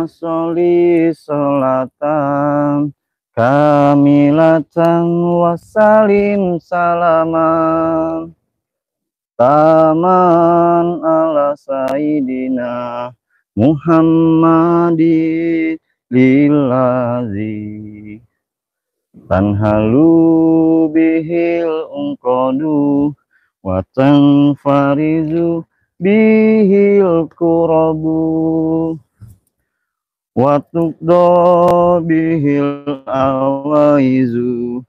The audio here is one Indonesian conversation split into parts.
sholli sholatan kamilatan wassalim salaman taman ala sayyidina Muhammadin lillazi tanhalu bihil unqadu wa tanfarizu bihil kurabu wa tuqda bihil awaizu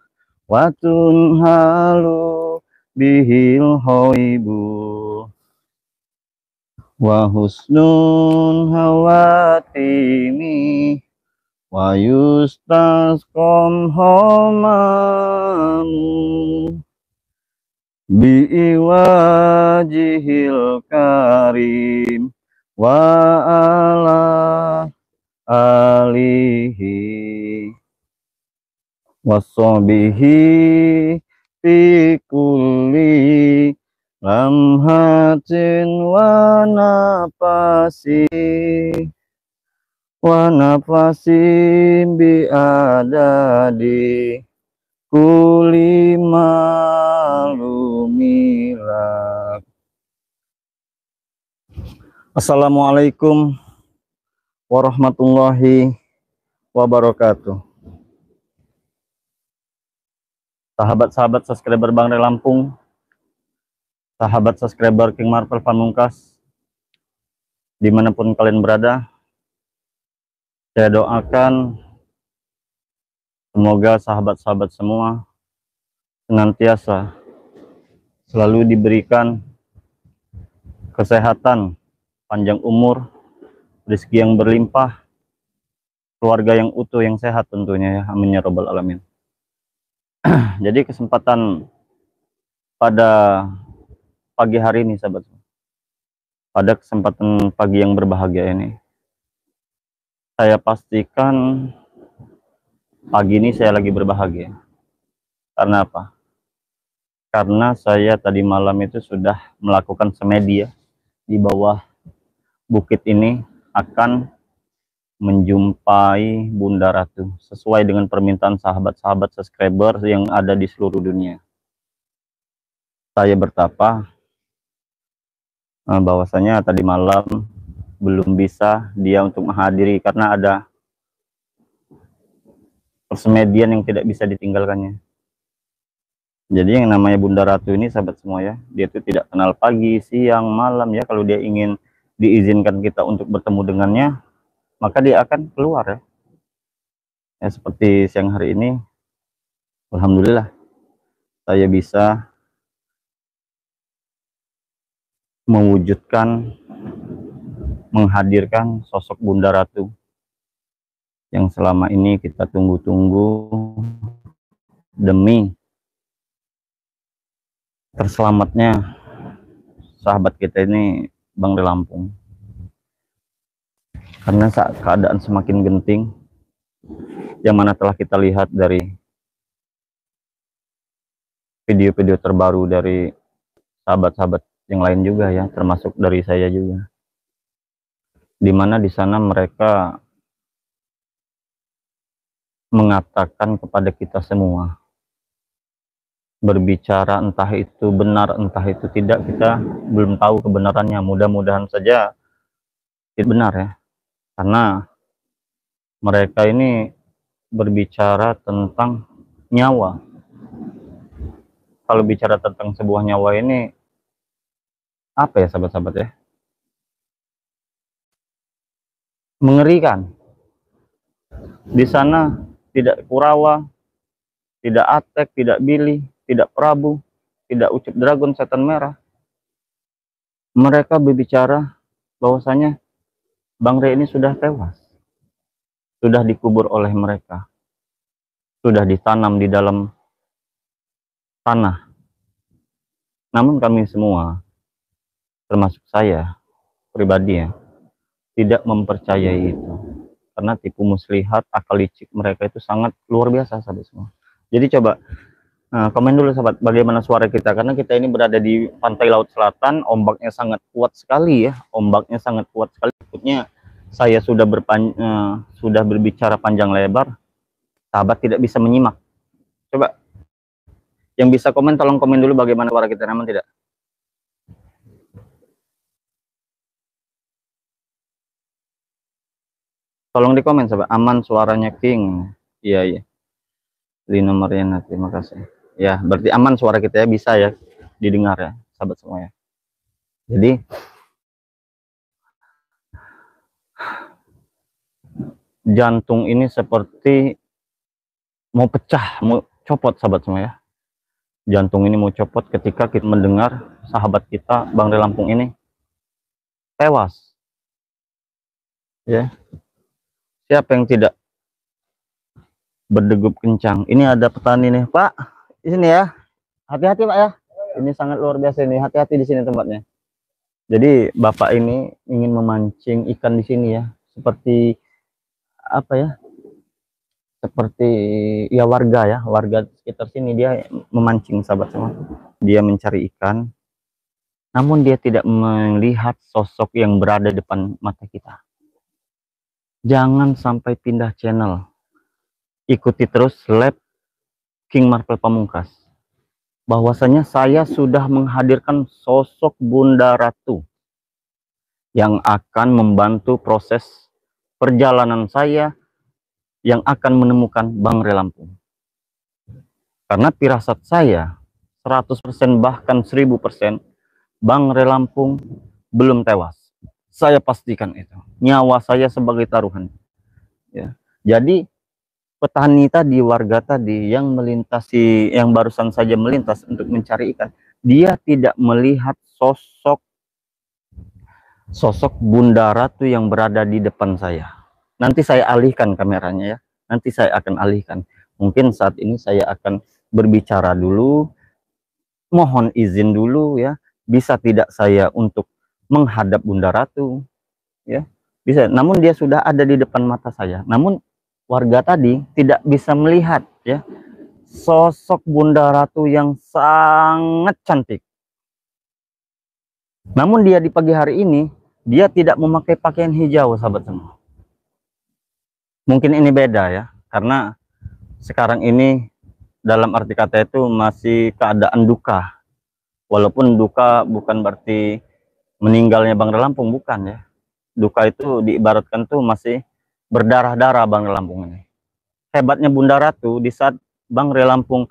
wa tunhalu bihil hoibu wa husnun hawatimi wa yustasqam homamu bi'iwajihil karim wa ala alihi wassobihi fi kulli lamhatin wa nafasin bi adadi kulli malumilak. Assalamualaikum warahmatullahi wabarakatuh. Sahabat-sahabat subscriber Bang Re Lampung, sahabat subscriber King Marvel Pamungkas, dimanapun kalian berada, saya doakan semoga sahabat-sahabat semua senantiasa selalu diberikan kesehatan, panjang umur, rezeki yang berlimpah, keluarga yang utuh, yang sehat tentunya ya. Amin ya robbal alamin. Jadi kesempatan pada pagi hari ini sahabat, pada kesempatan pagi yang berbahagia ini, saya pastikan pagi ini saya lagi berbahagia. Karena apa? Karena saya tadi malam itu sudah melakukan semedi ya, di bawah bukit ini akan menjumpai Bunda Ratu sesuai dengan permintaan sahabat-sahabat subscriber yang ada di seluruh dunia. Saya bertapa bahwasanya tadi malam belum bisa dia untuk menghadiri karena ada persemedian yang tidak bisa ditinggalkannya. Jadi yang namanya Bunda Ratu ini sahabat semua ya, dia itu tidak kenal pagi, siang, malam ya. Kalau dia ingin diizinkan kita untuk bertemu dengannya, maka dia akan keluar ya. Ya seperti siang hari ini, alhamdulillah saya bisa mewujudkan, menghadirkan sosok Bunda Ratu yang selama ini kita tunggu-tunggu demi terselamatnya sahabat kita ini Bang Re Lampung. Karena saat keadaan semakin genting, yang mana telah kita lihat dari video-video terbaru dari sahabat-sahabat yang lain juga ya, termasuk dari saya juga, dimana di sana mereka mengatakan kepada kita semua, berbicara entah itu benar entah itu tidak, kita belum tahu kebenarannya. Mudah-mudahan saja itu benar ya, karena mereka ini berbicara tentang nyawa. Kalau bicara tentang sebuah nyawa ini apa ya sahabat-sahabat ya, mengerikan. Di sana tidak Kurawa, tidak Atek, tidak Billy, tidak Prabu, tidak Ucup Dragon Setan Merah. Mereka berbicara bahwasanya Bang Re ini sudah tewas, sudah dikubur oleh mereka, sudah ditanam di dalam tanah. Namun kami semua, termasuk saya pribadi ya, tidak mempercayai itu. Karena tipu muslihat, akal licik mereka itu sangat luar biasa sahabat semua. Jadi coba komen dulu sahabat, bagaimana suara kita, karena kita ini berada di pantai laut selatan, ombaknya sangat kuat sekali ya, ombaknya sangat kuat sekali. Takutnya Saya sudah berbicara panjang lebar, sahabat tidak bisa menyimak. Coba yang bisa komen, tolong komen dulu bagaimana suara kita, aman tidak? Tolong di komen, sahabat. Aman suaranya King. Iya, iya. Lina Mariana, terima kasih. Ya, berarti aman suara kita ya, bisa ya didengar ya, sahabat semua ya. Jadi jantung ini seperti mau pecah, mau copot, sahabat semua ya. Jantung ini mau copot ketika kita mendengar sahabat kita Bang Re Lampung ini tewas. Ya, siapa yang tidak berdegup kencang? Ini ada petani nih, Pak. Di sini ya. Hati-hati, Pak ya. Ini sangat luar biasa ini. Hati-hati di sini tempatnya. Jadi Bapak ini ingin memancing ikan di sini ya. Seperti apa ya? Seperti ya warga sekitar sini dia memancing, sahabat semua. Dia mencari ikan. Namun dia tidak melihat sosok yang berada depan mata kita. Jangan sampai pindah channel. Ikuti terus Lab King Marvel Pamungkas. Bahwasanya saya sudah menghadirkan sosok Bunda Ratu yang akan membantu proses perjalanan saya yang akan menemukan Bang Re Lampung. Karena firasat saya 100% bahkan 1000% Bang Re Lampung belum tewas. Saya pastikan itu. Nyawa saya sebagai taruhan. Ya. Jadi petani tadi, warga tadi yang melintasi, yang barusan saja melintas untuk mencari ikan, dia tidak melihat sosok Bunda Ratu yang berada di depan saya. Nanti saya alihkan kameranya ya. Nanti saya akan alihkan. Mungkin saat ini saya akan berbicara dulu, mohon izin dulu ya. Bisa tidak saya untuk menghadap Bunda Ratu ya? Bisa. Namun dia sudah ada di depan mata saya. Namun warga tadi tidak bisa melihat ya sosok Bunda Ratu yang sangat cantik. Namun dia di pagi hari ini dia tidak memakai pakaian hijau, sahabat semua. Mungkin ini beda ya, karena sekarang ini dalam arti kata itu masih keadaan duka. Walaupun duka bukan berarti meninggalnya Bang Re Lampung, bukan ya. Duka itu diibaratkan tuh masih berdarah-darah Bang Re Lampung ini. Hebatnya Bunda Ratu di saat Bang Re Lampung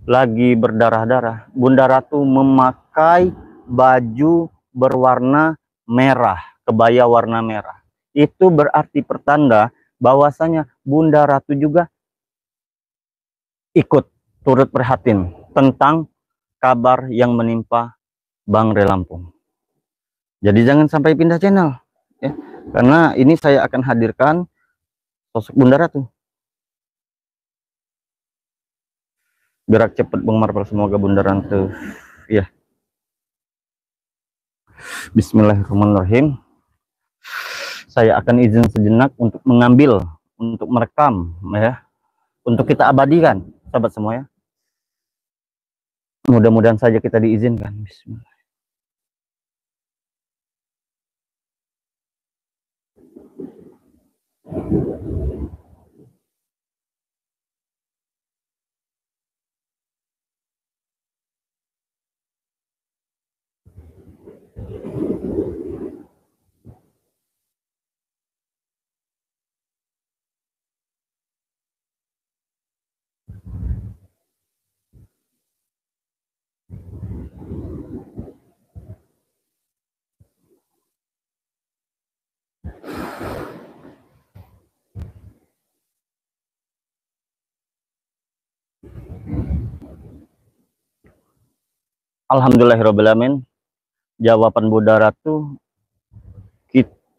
lagi berdarah-darah, Bunda Ratu memakai baju berwarna merah, kebaya warna merah. Itu berarti pertanda bahwasanya Bunda Ratu juga ikut turut prihatin tentang kabar yang menimpa Bang Re Lampung. Jadi jangan sampai pindah channel ya, karena ini saya akan hadirkan sosok Bunda Ratu. Gerak cepat Bang Marvel, semoga Bunda Ratu ya. Bismillahirrahmanirrahim. Saya akan izin sejenak untuk mengambil, untuk merekam ya, untuk kita abadikan, sahabat semua ya. Mudah-mudahan saja kita diizinkan. Bismillah. Alhamdulillahirrahmanirrahim. Jawaban Bunda Ratu,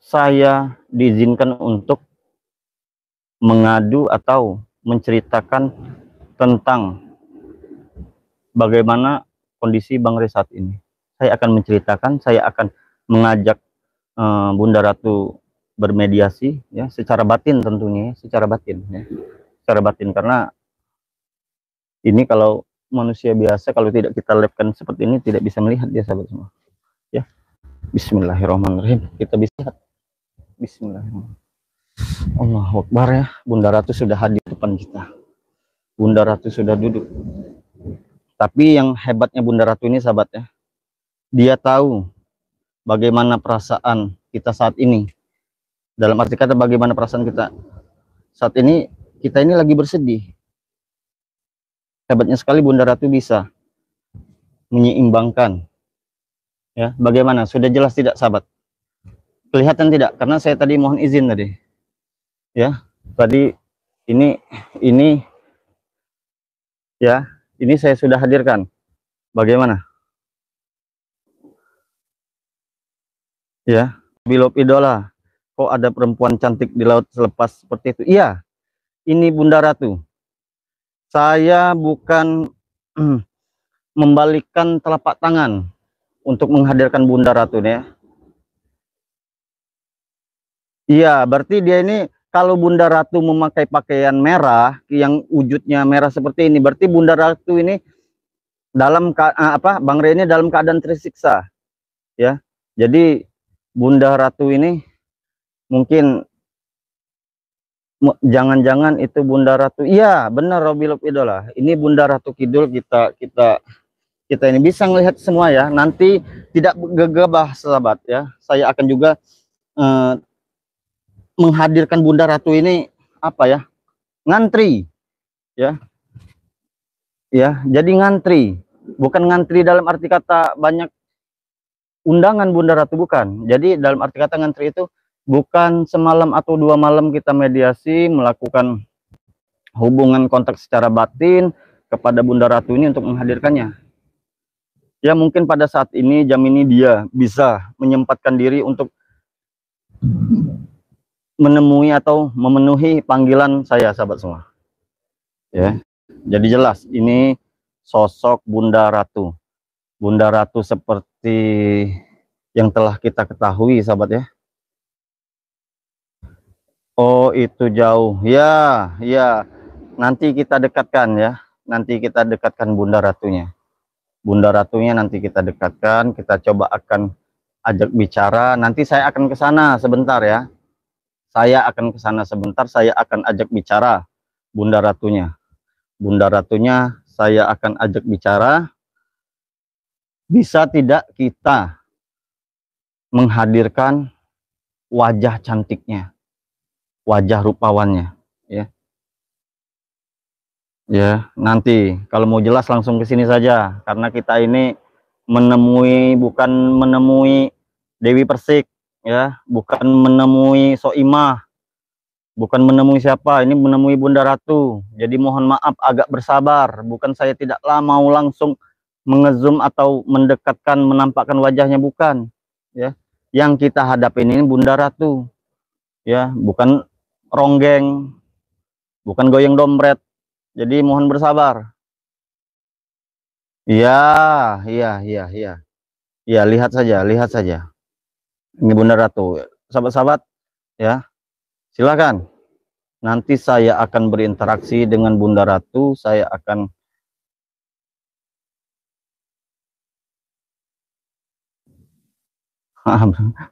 saya diizinkan untuk mengadu atau menceritakan tentang bagaimana kondisi Bang Re saat ini. Saya akan menceritakan, saya akan mengajak Bunda Ratu bermediasi ya, secara batin tentunya, secara batin ya. Secara batin, karena ini kalau manusia biasa kalau tidak kita labkan seperti ini tidak bisa melihat dia, sahabat semua ya. Bismillahirrahmanirrahim. Kita bisa lihat Bismillahirrahmanirrahim. Allahu Akbar ya. Bunda Ratu sudah hadir di depan kita. Bunda Ratu sudah duduk. Tapi yang hebatnya Bunda Ratu ini sahabat ya, dia tahu bagaimana perasaan kita saat ini. Dalam arti kata bagaimana perasaan kita saat ini. Kita ini lagi bersedih. Hebatnya sekali Bunda Ratu bisa menyeimbangkan. Ya, bagaimana? Sudah jelas tidak sahabat? Kelihatan tidak? Karena saya tadi mohon izin tadi. Ya, tadi ini ya, ini saya sudah hadirkan. Bagaimana? Ya, Bilop idola. Kok ada perempuan cantik di laut selepas seperti itu? Iya, ini Bunda Ratu. Saya bukan membalikkan telapak tangan untuk menghadirkan Bunda Ratu ya. Iya, berarti dia ini kalau Bunda Ratu memakai pakaian merah yang wujudnya merah seperti ini, berarti Bunda Ratu ini dalam Bang Rey ini dalam keadaan tersiksa, ya. Jadi Bunda Ratu ini mungkin jangan-jangan itu Bunda Ratu. Iya, benar Robilop idola. Ini Bunda Ratu Kidul kita ini bisa melihat semua ya. Nanti tidak gegabah sahabat ya. Saya akan juga menghadirkan Bunda Ratu ini apa ya, ngantri ya, jadi ngantri, bukan ngantri dalam arti kata banyak undangan Bunda Ratu, bukan. Jadi dalam arti kata ngantri itu bukan semalam atau 2 malam kita mediasi melakukan hubungan kontak secara batin kepada Bunda Ratu ini untuk menghadirkannya. Ya mungkin pada saat ini jam ini dia bisa menyempatkan diri untuk menemui atau memenuhi panggilan saya sahabat semua ya. Jadi jelas ini sosok Bunda Ratu. Bunda Ratu seperti yang telah kita ketahui sahabat ya. Oh itu jauh ya, ya nanti kita dekatkan ya, nanti kita dekatkan Bunda Ratunya. Bunda Ratunya nanti kita dekatkan, kita coba akan ajak bicara. Nanti saya akan ke sana sebentar ya. Saya akan ke sana sebentar, saya akan ajak bicara Bunda Ratunya. Bunda Ratunya saya akan ajak bicara. Bisa tidak kita menghadirkan wajah cantiknya, wajah rupawannya, ya. Ya, nanti kalau mau jelas langsung ke sini saja, karena kita ini bukan menemui Dewi Persik, ya, bukan menemui Soimah, bukan menemui siapa, ini menemui Bunda Ratu. Jadi mohon maaf agak bersabar, bukan saya tidak mau langsung mengezoom atau mendekatkan menampakkan wajahnya, bukan ya. Yang kita hadapin ini Bunda Ratu ya, bukan ronggeng, bukan goyang dompet. Jadi mohon bersabar. Iya, iya, lihat saja. Ini Bunda Ratu, sahabat-sahabat ya, silakan. Nanti saya akan berinteraksi dengan Bunda Ratu, saya akan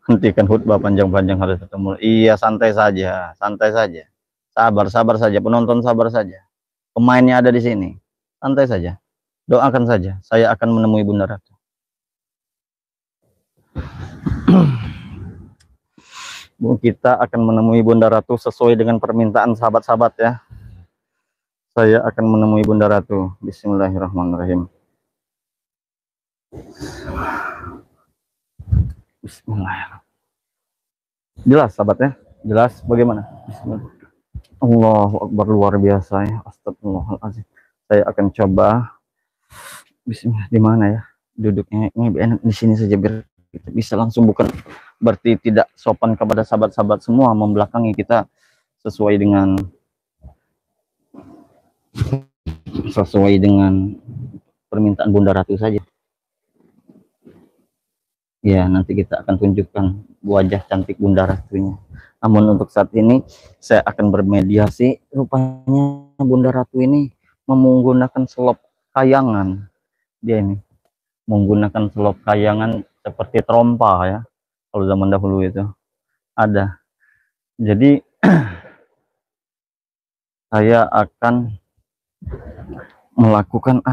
hentikan khutbah panjang-panjang harus ketemu. Iya, santai saja, sabar saja, penonton sabar saja, pemainnya ada di sini, santai saja, doakan saja, saya akan menemui Bunda Ratu. Kita akan menemui Bunda Ratu sesuai dengan permintaan sahabat-sahabat ya. Saya akan menemui Bunda Ratu. Bismillahirrahmanirrahim. Bismillahirrahmanirrahim. Jelas sahabat ya, jelas bagaimana? Allahu Akbar, luar biasa ya. Astagfirullahaladzim. Saya akan coba. Bismillah, di mana ya duduknya? Ini enak di sini saja biar kita bisa langsung, bukan berarti tidak sopan kepada sahabat-sahabat semua membelakangi kita, sesuai dengan permintaan Bunda Ratu saja. Ya, nanti kita akan tunjukkan wajah cantik Bunda Ratunya. Namun untuk saat ini saya akan bermediasi. Rupanya Bunda Ratu ini menggunakan selop kayangan. Dia ini menggunakan selop kayangan seperti trompa ya. Kalau zaman dahulu itu ada. Jadi saya akan melakukan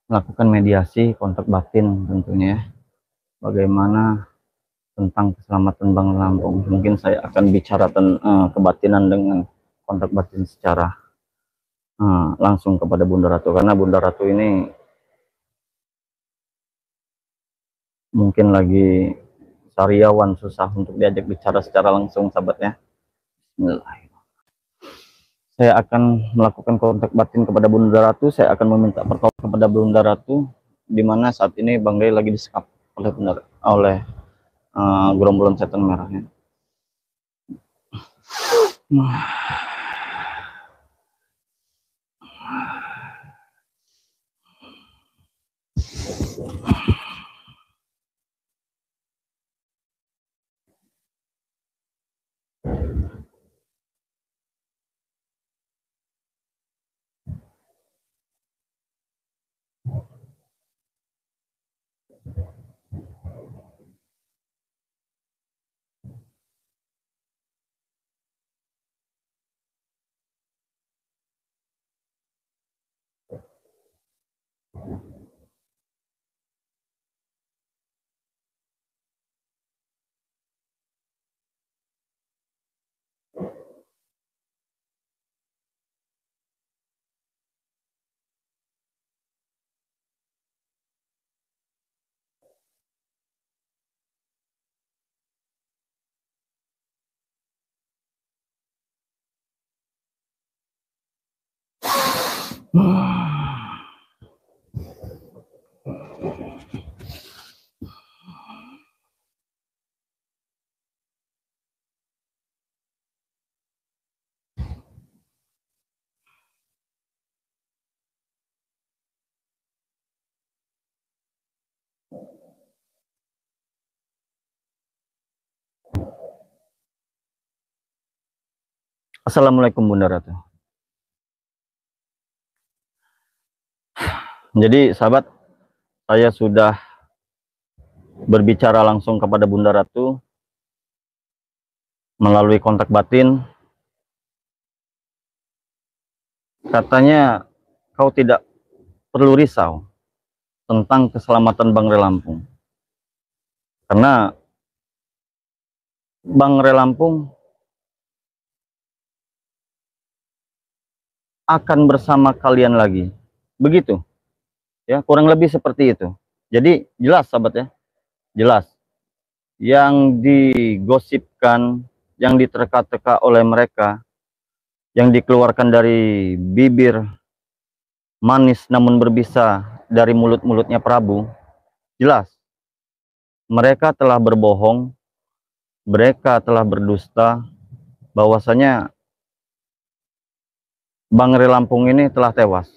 melakukan mediasi kontak batin tentunya ya. Bagaimana tentang keselamatan Bang Lampung. Mungkin saya akan bicara kebatinan dengan kontak batin secara langsung kepada Bunda Ratu, karena Bunda Ratu ini mungkin lagi sariawan, susah untuk diajak bicara secara langsung, sahabatnya. Bismillah. Saya akan melakukan kontak batin kepada Bunda Ratu. Saya akan meminta pertolongan kepada Bunda Ratu, di mana saat ini Bang Ray lagi disekap oleh gerombolan setan merahnya. Assalamualaikum Bunda Ratu. Jadi sahabat, saya sudah berbicara langsung kepada Bunda Ratu melalui kontak batin. Katanya kau tidak perlu risau tentang keselamatan Bang Ray Lampung, karena Bang Ray Lampung akan bersama kalian lagi. Begitu ya, kurang lebih seperti itu. Jadi jelas sahabat ya, jelas yang digosipkan, yang diterka-teka oleh mereka, yang dikeluarkan dari bibir manis namun berbisa dari mulut-mulutnya Prabu, jelas mereka telah berbohong, mereka telah berdusta, bahwasanya Bang Ray Lampung ini telah tewas.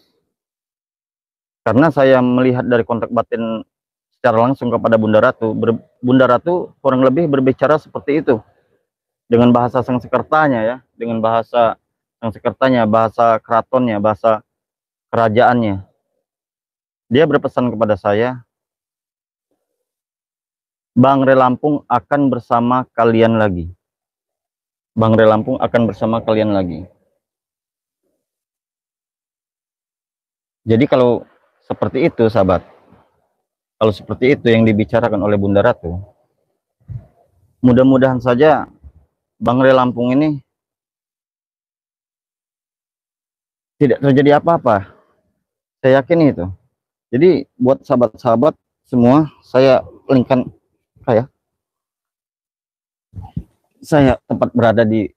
Karena saya melihat dari kontak batin secara langsung kepada Bunda Ratu, Bunda Ratu kurang lebih berbicara seperti itu, dengan bahasa Sangsekertanya ya, dengan bahasa Sangsekertanya, bahasa keratonnya, bahasa kerajaannya. Dia berpesan kepada saya, Bang Ray Lampung akan bersama kalian lagi. Bang Ray Lampung akan bersama kalian lagi. Jadi kalau seperti itu sahabat, kalau seperti itu yang dibicarakan oleh Bunda Ratu, mudah-mudahan saja Bang Ray Lampung ini tidak terjadi apa-apa. Saya yakin itu. Jadi buat sahabat-sahabat semua, saya linkkan saya tepat berada di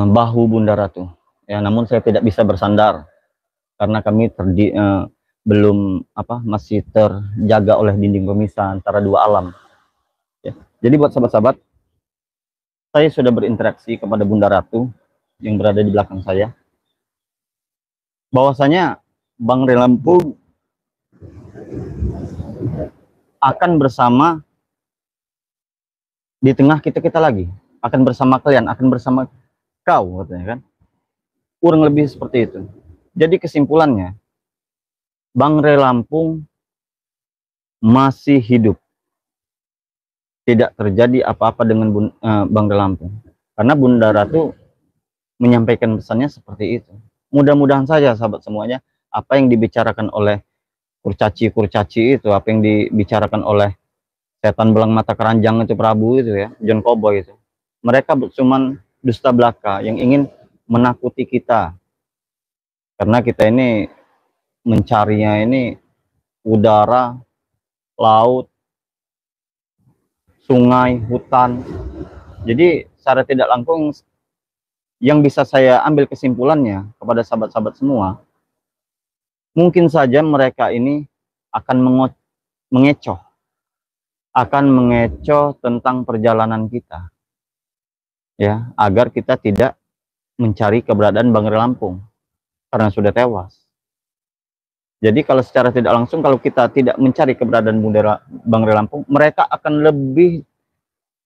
bahu Bunda Ratu. Ya, namun saya tidak bisa bersandar karena kami belum masih terjaga oleh dinding pemisah antara dua alam. Ya. Jadi buat sahabat-sahabat, saya sudah berinteraksi kepada Bunda Ratu yang berada di belakang saya, bahwasanya Bang Ray Lampung akan bersama di tengah kita lagi, akan bersama kalian, akan bersama kau, katanya kan, kurang lebih seperti itu. Jadi kesimpulannya, Bang Ray Lampung masih hidup. tidak terjadi apa-apa dengan Bang Lampung. Karena Bunda Ratu menyampaikan pesannya seperti itu. Mudah-mudahan saja sahabat semuanya, apa yang dibicarakan oleh kurcaci-kurcaci itu, apa yang dibicarakan oleh setan belang mata keranjang itu, Prabu itu ya, John Cowboy itu, mereka cuman dusta belaka yang ingin menakuti kita. Karena kita ini mencarinya ini udara, laut, sungai, hutan. Jadi secara tidak langsung yang bisa saya ambil kesimpulannya kepada sahabat-sahabat semua, mungkin saja mereka ini akan mengecoh tentang perjalanan kita, ya, agar kita tidak mencari keberadaan Bang Lampung karena sudah tewas. Jadi kalau secara tidak langsung, kalau kita tidak mencari keberadaan Bang Lampung, mereka akan lebih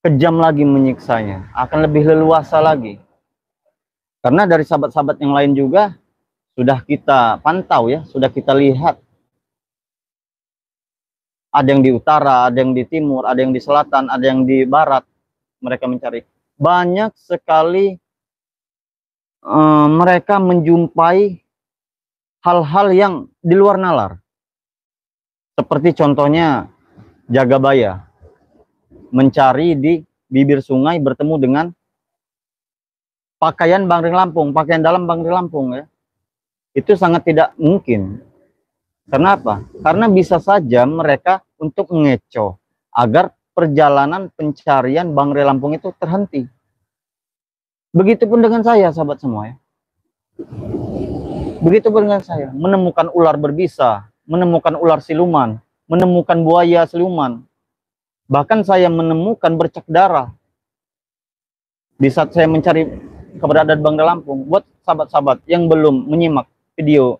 kejam lagi menyiksanya, akan lebih leluasa lagi. Karena dari sahabat-sahabat yang lain juga sudah kita pantau ya, sudah kita lihat. Ada yang di utara, ada yang di timur, ada yang di selatan, ada yang di barat. Mereka mencari. Banyak sekali mereka menjumpai hal-hal yang di luar nalar. Seperti contohnya Jagabaya mencari di bibir sungai bertemu dengan pakaian Bang Lampung, pakaian dalam Bang Lampung ya. Itu sangat tidak mungkin. Kenapa? Karena bisa saja mereka untuk mengecoh agar perjalanan pencarian Bang Lampung itu terhenti. Begitupun dengan saya, sahabat semua ya. Begitupun dengan saya, menemukan ular berbisa, menemukan ular siluman, menemukan buaya siluman. Bahkan saya menemukan bercak darah di saat saya mencari keberadaan Bang Lampung. Buat sahabat-sahabat yang belum menyimak video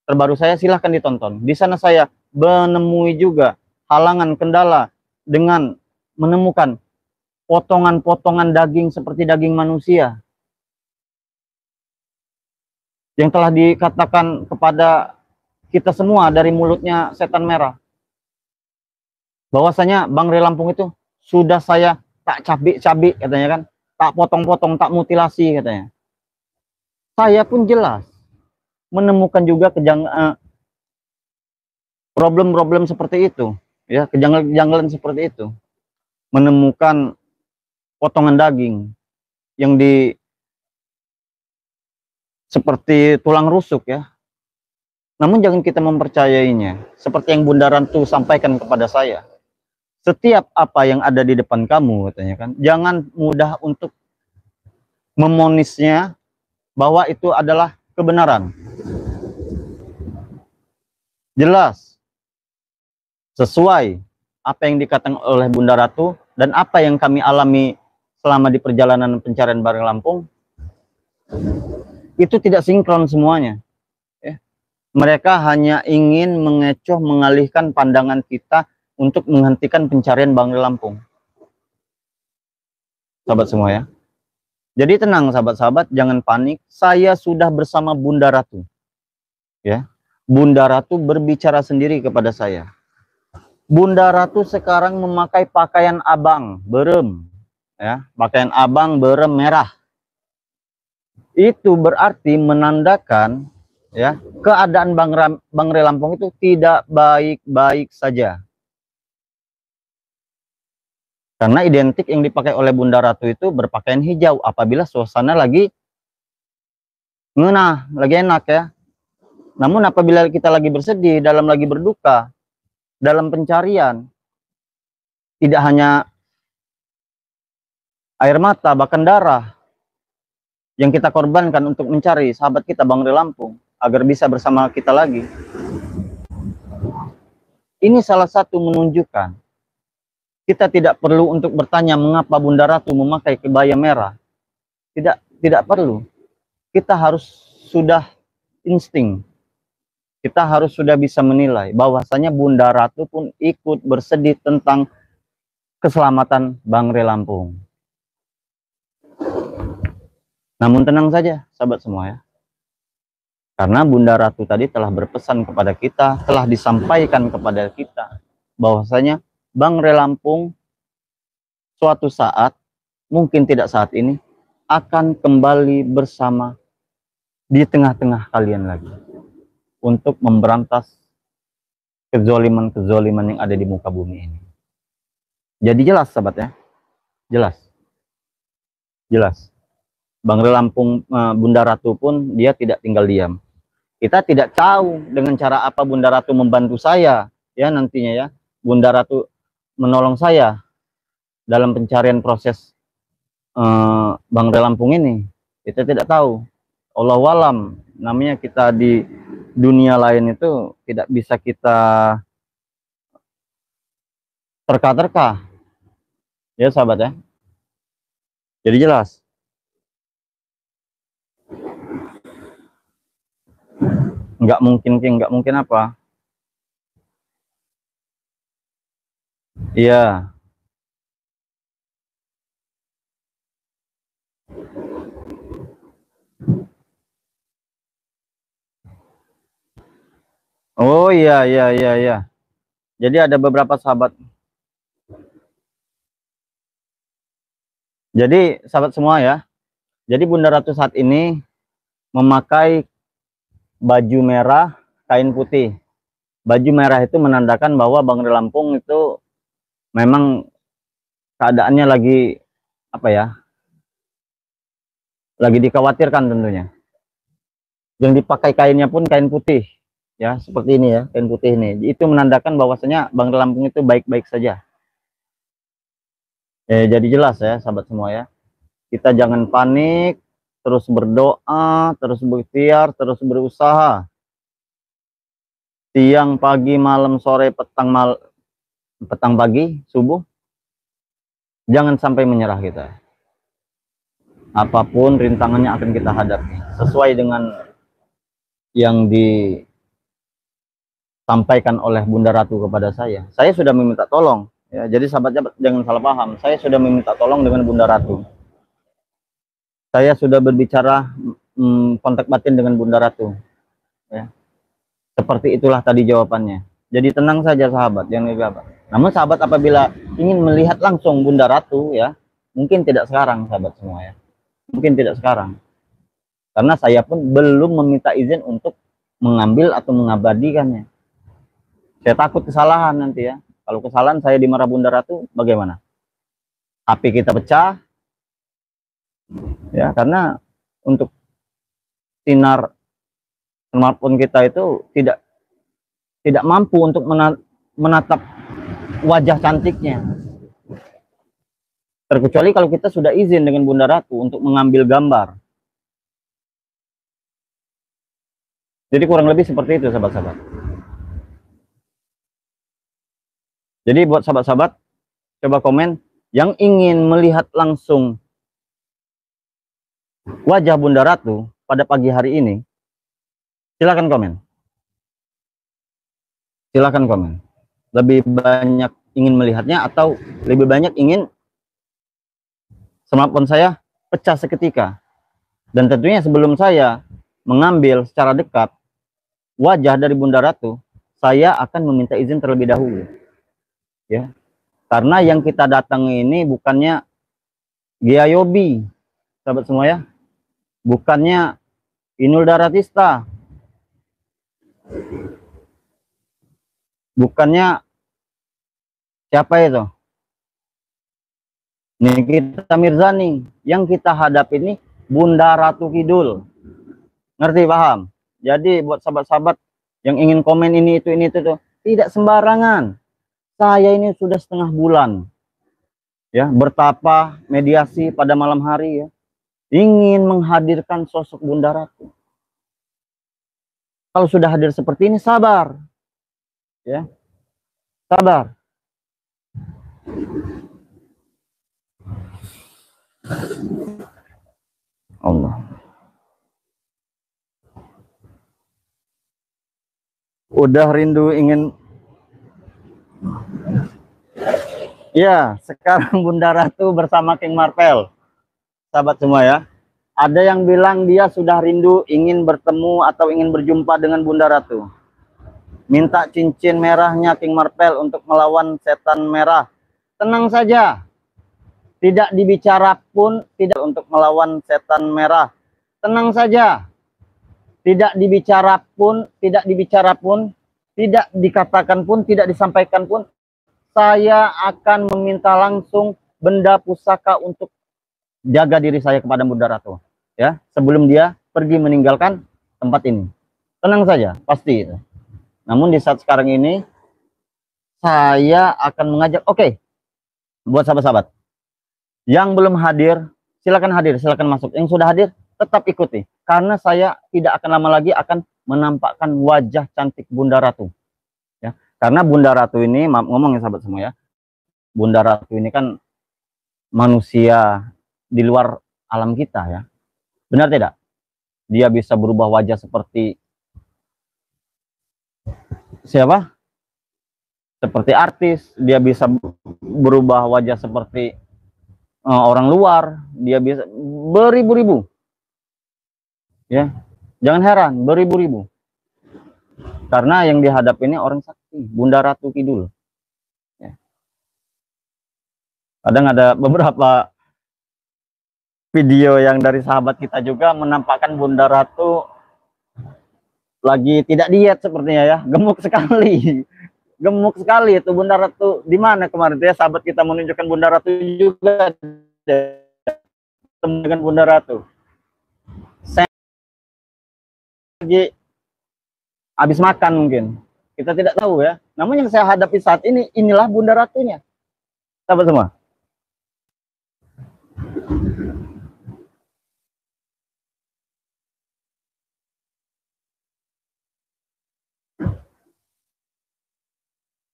terbaru saya, silahkan ditonton. Di sana saya menemui juga halangan kendala dengan menemukan potongan-potongan daging seperti daging manusia yang telah dikatakan kepada kita semua dari mulutnya setan merah, bahwasanya Bang Lampung itu sudah saya tak cabik-cabik katanya kan, tak potong-potong, tak mutilasi katanya. Saya pun jelas menemukan juga problem-problem seperti itu ya, kejanggalan seperti itu, menemukan potongan daging yang seperti tulang rusuk ya. Namun jangan kita mempercayainya. Seperti yang Bunda Ratu sampaikan kepada saya, setiap apa yang ada di depan kamu katanya kan, jangan mudah untuk memonisnya bahwa itu adalah kebenaran. Jelas sesuai apa yang dikatakan oleh Bunda Ratu dan apa yang kami alami selama di perjalanan pencarian Bang Lampung, itu tidak sinkron semuanya ya. Mereka hanya ingin mengecoh, mengalihkan pandangan kita untuk menghentikan pencarian Bang Lampung, sahabat semua ya. Jadi tenang sahabat-sahabat, jangan panik. Saya sudah bersama Bunda Ratu ya. Bunda Ratu berbicara sendiri kepada saya. Bunda Ratu sekarang memakai pakaian abang berem ya, pakaian abang berem merah. Itu berarti menandakan ya, keadaan Bang Lampung itu tidak baik-baik saja. Karena identik yang dipakai oleh Bunda Ratu itu berpakaian hijau apabila suasana lagi ngenah, lagi enak ya. Namun apabila kita lagi bersedih, dalam lagi berduka, dalam pencarian, tidak hanya air mata, bahkan darah yang kita korbankan untuk mencari sahabat kita Bang Lampung agar bisa bersama kita lagi. Ini salah satu menunjukkan kita tidak perlu untuk bertanya mengapa Bunda Ratu memakai kebaya merah. Tidak perlu. Kita harus sudah insting. Kita harus sudah bisa menilai bahwasanya Bunda Ratu pun ikut bersedih tentang keselamatan Bang Lampung. Namun tenang saja sahabat semua ya. Karena Bunda Ratu tadi telah berpesan kepada kita, telah disampaikan kepada kita bahwasanya Bang Lampung suatu saat, mungkin tidak saat ini, akan kembali bersama di tengah-tengah kalian lagi untuk memberantas kezoliman-kezoliman yang ada di muka bumi ini. Jadi jelas sahabat ya, jelas, jelas. Bang Lampung, Bunda Ratu pun dia tidak tinggal diam. Kita tidak tahu dengan cara apa Bunda Ratu membantu saya ya nantinya ya. Bunda Ratu menolong saya dalam pencarian proses Bang Lampung ini. Kita tidak tahu. Allah walam, namanya kita di dunia lain itu tidak bisa kita terka-terka. Ya sahabat ya. Jadi jelas. Nggak mungkin apa? Iya. Oh iya. Jadi ada beberapa sahabat. Jadi sahabat semua ya. Jadi Bunda Ratu saat ini memakai baju merah, kain putih. Baju merah itu menandakan bahwa Bang Lampung itu memang keadaannya lagi apa ya? Lagi dikhawatirkan tentunya. Yang dipakai kainnya pun kain putih. Ya, seperti ini ya, kain putih ini. Itu menandakan bahwasanya Bang Lampung itu baik-baik saja. Jadi jelas ya, sahabat semua ya. Kita jangan panik, terus berdoa, terus berikhtiar, terus berusaha. Siang, pagi, malam, sore, petang pagi, subuh. Jangan sampai menyerah kita. Apapun rintangannya akan kita hadapi. Sesuai dengan yang disampaikan oleh Bunda Ratu kepada saya. Saya sudah meminta tolong. Ya, jadi sahabatnya jangan salah paham. Saya sudah meminta tolong dengan Bunda Ratu. Saya sudah berbicara kontak batin dengan Bunda Ratu. Ya. Seperti itulah tadi jawabannya. Jadi tenang saja sahabat, jangan gegabah. Namun sahabat apabila ingin melihat langsung Bunda Ratu ya, mungkin tidak sekarang sahabat semua ya. Mungkin tidak sekarang. Karena saya pun belum meminta izin untuk mengambil atau mengabadikannya. Saya takut kesalahan nanti ya. Kalau kesalahan saya dimarah Bunda Ratu, bagaimana? HP kita pecah. Ya, karena untuk sinar smartphone kita itu tidak mampu untuk menatap wajah cantiknya. Terkecuali kalau kita sudah izin dengan Bunda Ratu untuk mengambil gambar. Jadi kurang lebih seperti itu sahabat-sahabat. Jadi buat sahabat-sahabat, coba komen yang ingin melihat langsung wajah Bunda Ratu pada pagi hari ini, silakan komen. Silakan komen. Lebih banyak ingin melihatnya atau lebih banyak ingin smartphone saya pecah seketika. Dan tentunya sebelum saya mengambil secara dekat wajah dari Bunda Ratu, saya akan meminta izin terlebih dahulu. Ya. Karena yang kita datangi ini bukannya Giayobi, sahabat semua ya. Bukannya Inul Daratista. Bukannya siapa itu? Nikita Mirzani. Yang kita hadapi ini Bunda Ratu Kidul. Ngerti, paham? Jadi buat sahabat-sahabat yang ingin komen ini itu tuh, tidak sembarangan. Saya ini sudah setengah bulan ya bertapa mediasi pada malam hari ya, ingin menghadirkan sosok Bunda Ratu. Kalau sudah hadir seperti ini, sabar ya, sabar. Allah. Udah rindu ingin. Ya, sekarang Bunda Ratu bersama King Marvel. Sahabat semua ya. Ada yang bilang dia sudah rindu ingin bertemu atau ingin berjumpa dengan Bunda Ratu. Minta cincin merahnya King Marvel untuk melawan setan merah. Tenang saja. tidak dibicara pun tidak untuk melawan setan merah. Tenang saja. Tidak dibicara pun, tidak dikatakan pun, tidak disampaikan pun, saya akan meminta langsung benda pusaka untuk jaga diri saya kepada Bunda Ratu. Ya, sebelum dia pergi meninggalkan tempat ini. Tenang saja, pasti itu. Namun di saat sekarang ini, saya akan mengajak, oke, buat sahabat-sahabat yang belum hadir, silakan hadir, silakan masuk. Yang sudah hadir, tetap ikuti. Karena saya tidak akan lama lagi akan menampakkan wajah cantik Bunda Ratu. Ya, karena Bunda Ratu ini, ngomong ya sahabat semua ya, Bunda Ratu ini kan manusia di luar alam kita ya. Benar tidak? Dia bisa berubah wajah seperti siapa? Seperti artis. Dia bisa berubah wajah seperti orang luar. Dia bisa beribu-ribu. Ya, jangan heran, beribu-ribu. Karena yang dihadap ini orang sakti, Bunda Ratu Kidul. Ya. Kadang ada beberapa video yang dari sahabat kita juga menampakkan Bunda Ratu lagi tidak diet sepertinya ya, gemuk sekali. Gemuk sekali itu Bunda Ratu. Di mana kemarin ya sahabat kita menunjukkan Bunda Ratu juga dengan Bunda Ratu. Saya lagi habis makan mungkin. Kita tidak tahu ya. Namun yang saya hadapi saat ini, inilah Bunda Ratunya. Sahabat semua.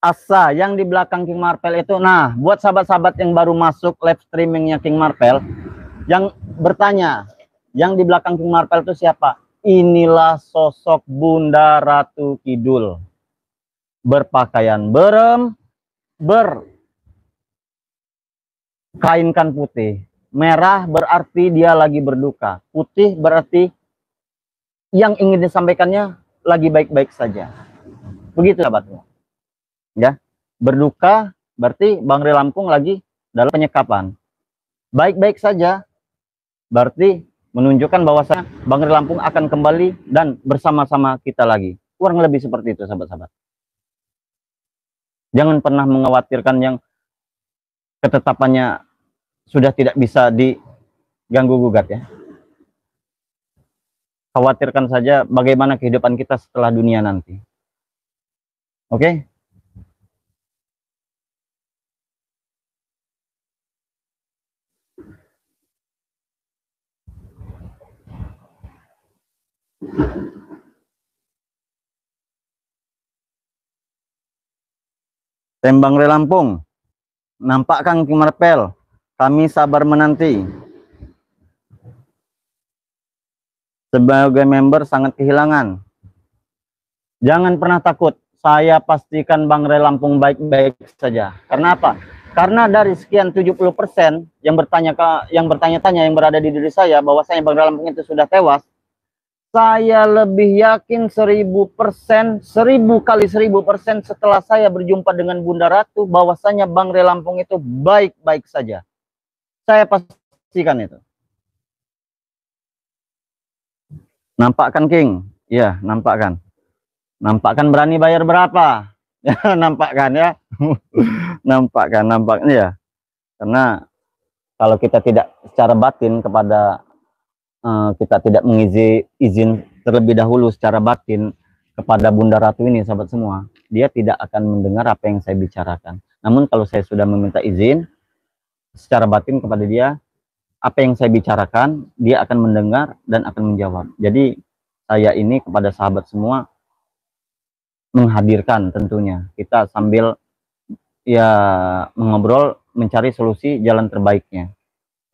Asa yang di belakang King Marvel itu. Nah, buat sahabat-sahabat yang baru masuk live streamingnya King Marvel, yang bertanya, yang di belakang King Marvel itu siapa? Inilah sosok Bunda Ratu Kidul. Berpakaian berkainkan putih. Merah berarti dia lagi berduka. Putih berarti yang ingin disampaikannya lagi baik-baik saja. Begitu sahabatnya. Ya, berduka berarti Bang Ri Lampung lagi dalam penyekapan. Baik-baik saja berarti menunjukkan bahwasanya Bang Ri Lampung akan kembali dan bersama-sama kita lagi. Kurang lebih seperti itu sahabat-sahabat. Jangan pernah mengkhawatirkan yang ketetapannya sudah tidak bisa diganggu gugat ya. Khawatirkan saja bagaimana kehidupan kita setelah dunia nanti. Oke? Tembang Ri Lampung, nampakkan King Marvel, kami sabar menanti. Sebagai member sangat kehilangan. Jangan pernah takut, saya pastikan Bang Ri Lampung baik-baik saja. Karena apa? Karena dari sekian 70% yang bertanya-tanya yang berada di diri saya bahwasanya Bang Ri Lampung itu sudah tewas, saya lebih yakin 1000%, 1000 kali 1000% setelah saya berjumpa dengan Bunda Ratu bahwasanya Bang Ri Lampung itu baik-baik saja. Saya pastikan itu. Nampakkan King? Ya, nampakkan. Nampakkan berani bayar berapa? Ya, nampakkan ya. Nampakkan ya. Karena kalau kita tidak secara batin kepada kita tidak izin terlebih dahulu secara batin kepada Bunda Ratu ini sahabat semua, dia tidak akan mendengar apa yang saya bicarakan. Namun kalau saya sudah meminta izin secara batin kepada dia, apa yang saya bicarakan dia akan mendengar dan akan menjawab. Jadi saya ini kepada sahabat semua menghadirkan, tentunya kita sambil ya mengobrol mencari solusi jalan terbaiknya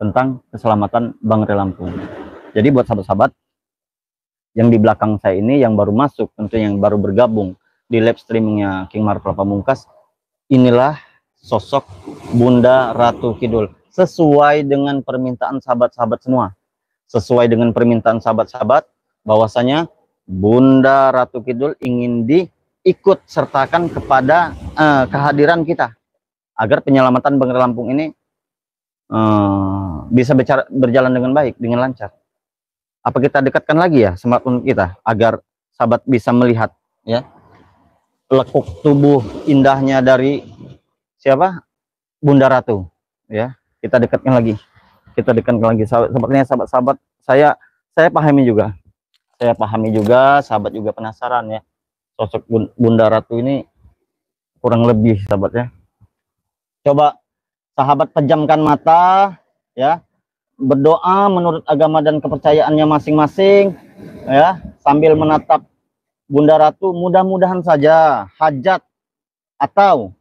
tentang keselamatan Bang Ri Lampung. Jadi buat sahabat-sahabat yang di belakang saya ini yang baru masuk, tentunya yang baru bergabung di live streamingnya King Marvel Pamungkas, inilah sosok Bunda Ratu Kidul sesuai dengan permintaan sahabat-sahabat semua. Sesuai dengan permintaan sahabat-sahabat bahwasanya Bunda Ratu Kidul ingin diikut sertakan kepada kehadiran kita agar penyelamatan Bang Ri Lampung ini bisa berjalan dengan baik, dengan lancar. Apa kita dekatkan lagi ya smartphone kita agar sahabat bisa melihat ya lekuk tubuh indahnya dari siapa? Bunda Ratu ya. Kita dekatkan lagi. Kita dekatkan lagi. Sepertinya sahabat-sahabat saya pahami juga. Saya pahami juga, sahabat juga penasaran ya. Sosok Bunda Ratu ini kurang lebih sahabat ya. Coba sahabat pejamkan mata ya. Berdoa menurut agama dan kepercayaannya masing-masing ya, sambil menatap Bunda Ratu. Mudah-mudahan saja hajat atau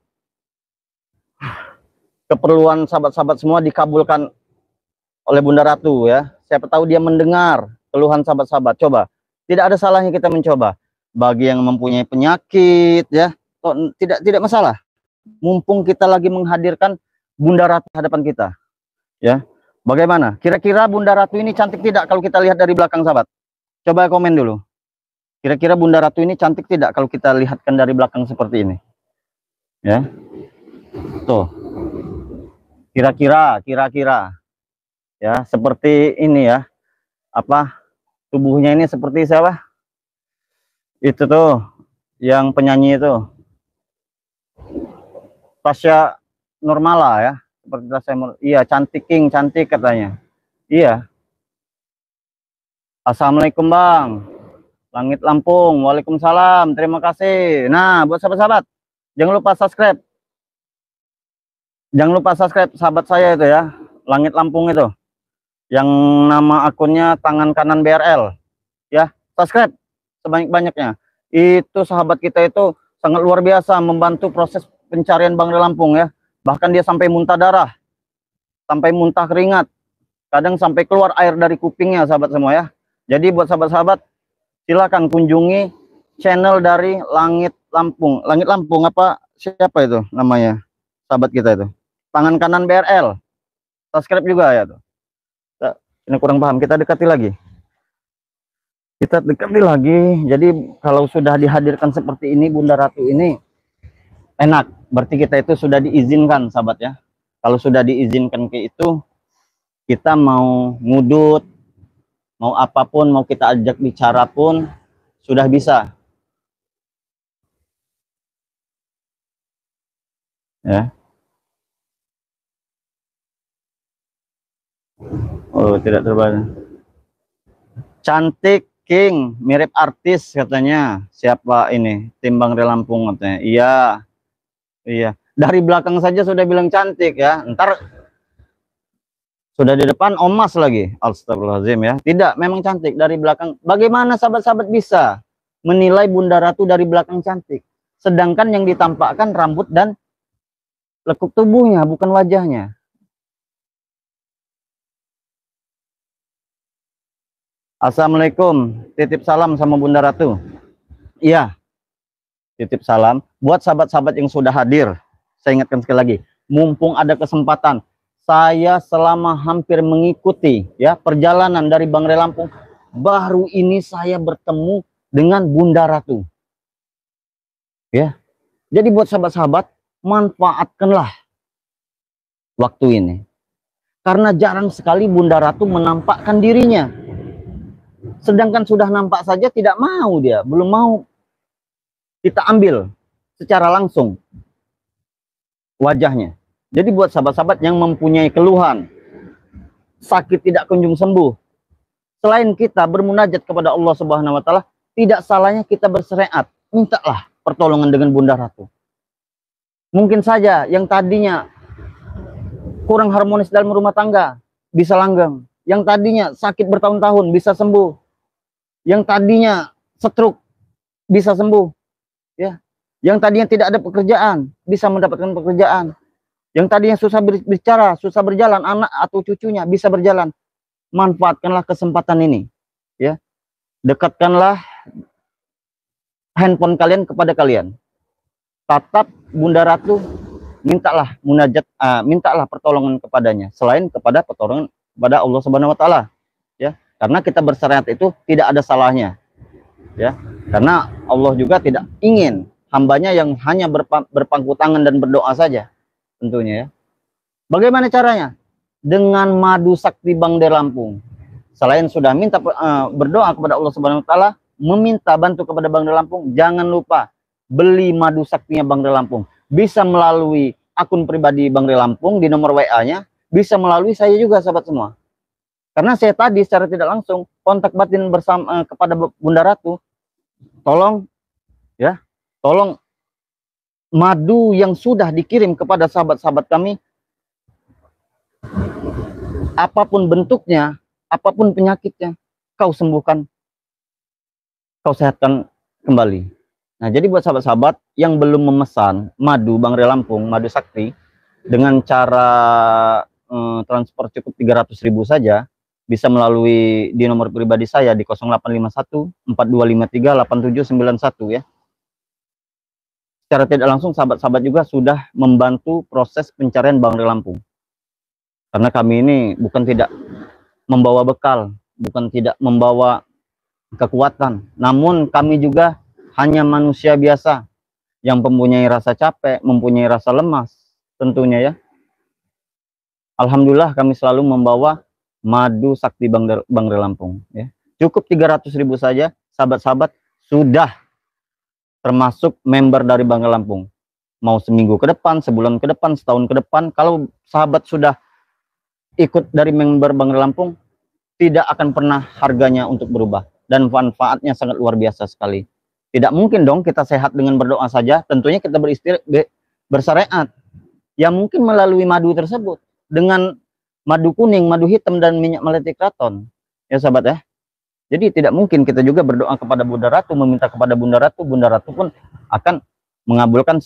keperluan sahabat-sahabat semua dikabulkan oleh Bunda Ratu ya. Siapa tahu dia mendengar keluhan sahabat-sahabat. Coba, tidak ada salahnya kita mencoba. Bagi yang mempunyai penyakit ya, tidak masalah. Mumpung kita lagi menghadirkan Bunda Ratu hadapan kita ya. Bagaimana? Kira-kira Bunda Ratu ini cantik tidak kalau kita lihat dari belakang sahabat? Coba komen dulu. Kira-kira Bunda Ratu ini cantik tidak kalau kita lihatkan dari belakang seperti ini? Ya. Tuh. Kira-kira ya, seperti ini ya. Apa? Tubuhnya ini seperti siapa? Itu tuh, yang penyanyi itu. Tasya Normala ya. Seperti Tasya, iya, cantik King, cantik katanya. Iya. Assalamualaikum Bang. Langit Lampung. Waalaikumsalam. Terima kasih. Nah, buat sahabat-sahabat, jangan lupa subscribe. Jangan lupa subscribe sahabat saya itu ya. Langit Lampung itu. Yang nama akunnya Tangan Kanan BRL. Ya, subscribe sebanyak-banyaknya. Itu sahabat kita itu sangat luar biasa membantu proses pencarian Bang Lampung ya. Bahkan dia sampai muntah darah. Sampai muntah keringat. Kadang sampai keluar air dari kupingnya sahabat semua ya. Jadi buat sahabat-sahabat, silakan kunjungi channel dari Langit Lampung. Langit Lampung apa? Siapa itu namanya? Sahabat kita itu. Tangan Kanan BRL. Subscribe juga ya tuh. Ini kurang paham, kita dekati lagi. Kita dekati lagi. Jadi kalau sudah dihadirkan seperti ini Bunda Ratu ini enak. Berarti kita itu sudah diizinkan sahabat ya. Kalau sudah diizinkan ke itu, kita mau ngudut, mau apapun, mau kita ajak bicara pun sudah bisa. Ya. Oh, tidak terbatas. Cantik King, mirip artis katanya. Siapa ini? Timbang Lampung katanya. Iya. Iya. Dari belakang saja sudah bilang cantik ya. Ntar sudah di depan omas lagi. Astagfirullahaladzim ya. Tidak, memang cantik dari belakang. Bagaimana sahabat-sahabat bisa menilai Bunda Ratu dari belakang cantik? Sedangkan yang ditampakkan rambut dan lekuk tubuhnya, bukan wajahnya. Assalamualaikum, titip salam sama Bunda Ratu. Iya, titip salam buat sahabat-sahabat yang sudah hadir. Saya ingatkan sekali lagi, mumpung ada kesempatan, saya selama hampir mengikuti ya perjalanan dari Bang Lampung, baru ini saya bertemu dengan Bunda Ratu. Ya, jadi buat sahabat-sahabat, manfaatkanlah waktu ini, karena jarang sekali Bunda Ratu menampakkan dirinya. Sedangkan sudah nampak saja tidak mau dia, belum mau kita ambil secara langsung wajahnya. Jadi buat sahabat-sahabat yang mempunyai keluhan, sakit tidak kunjung sembuh, selain kita bermunajat kepada Allah Subhanahu wa taala, tidak salahnya kita bersyariat, mintalah pertolongan dengan Bunda Ratu. Mungkin saja yang tadinya kurang harmonis dalam rumah tangga bisa langgeng, yang tadinya sakit bertahun-tahun bisa sembuh, yang tadinya stroke bisa sembuh ya, yang tadinya tidak ada pekerjaan bisa mendapatkan pekerjaan, yang tadinya susah bicara, susah berjalan, anak atau cucunya bisa berjalan. Manfaatkanlah kesempatan ini ya. Dekatkanlah handphone kalian kepada kalian, tatap Bunda Ratu, mintalah munajat, mintalah pertolongan kepadanya selain kepada pertolongan kepada Allah Subhanahu wa taala ya. Karena kita bersyariat itu tidak ada salahnya ya, karena Allah juga tidak ingin hambanya yang hanya berpangku tangan dan berdoa saja tentunya ya. Bagaimana caranya? dengan madu sakti Bangde Lampung. Selain sudah minta berdoa kepada Allah Subhanahu wa taala, meminta bantu kepada Bangde Lampung, jangan lupa beli madu saktinya Bangde Lampung. Bisa melalui akun pribadi Bangde Lampung di nomor WA-nya, bisa melalui saya juga sahabat semua. Karena saya tadi secara tidak langsung kontak batin bersama kepada Bunda Ratu, tolong ya, tolong madu yang sudah dikirim kepada sahabat-sahabat kami, apapun bentuknya, apapun penyakitnya, kau sembuhkan, kau sehatkan kembali. Nah, jadi buat sahabat-sahabat yang belum memesan madu Bangde Lampung, madu sakti, dengan cara transfer cukup 300.000 saja, bisa melalui di nomor pribadi saya di 0851 4253 8791 ya. Secara tidak langsung sahabat-sahabat juga sudah membantu proses pencarian Bangde Lampung. Karena kami ini bukan tidak membawa bekal, bukan tidak membawa kekuatan, namun kami juga hanya manusia biasa yang mempunyai rasa capek, mempunyai rasa lemas tentunya ya. Alhamdulillah kami selalu membawa madu sakti Bangde Lampung ya. Cukup 300.000 saja, sahabat-sahabat sudah termasuk member dari Bangde Lampung. Mau seminggu ke depan, sebulan ke depan, setahun ke depan, kalau sahabat sudah ikut dari member Bangde Lampung, tidak akan pernah harganya untuk berubah, dan manfaatnya sangat luar biasa sekali. Tidak mungkin dong kita sehat dengan berdoa saja, tentunya kita bersyariat. Ya mungkin melalui madu tersebut, dengan madu kuning, madu hitam, dan minyak melati kraton. Ya sahabat ya. Jadi tidak mungkin kita juga berdoa kepada Bunda Ratu, meminta kepada Bunda Ratu pun akan mengabulkan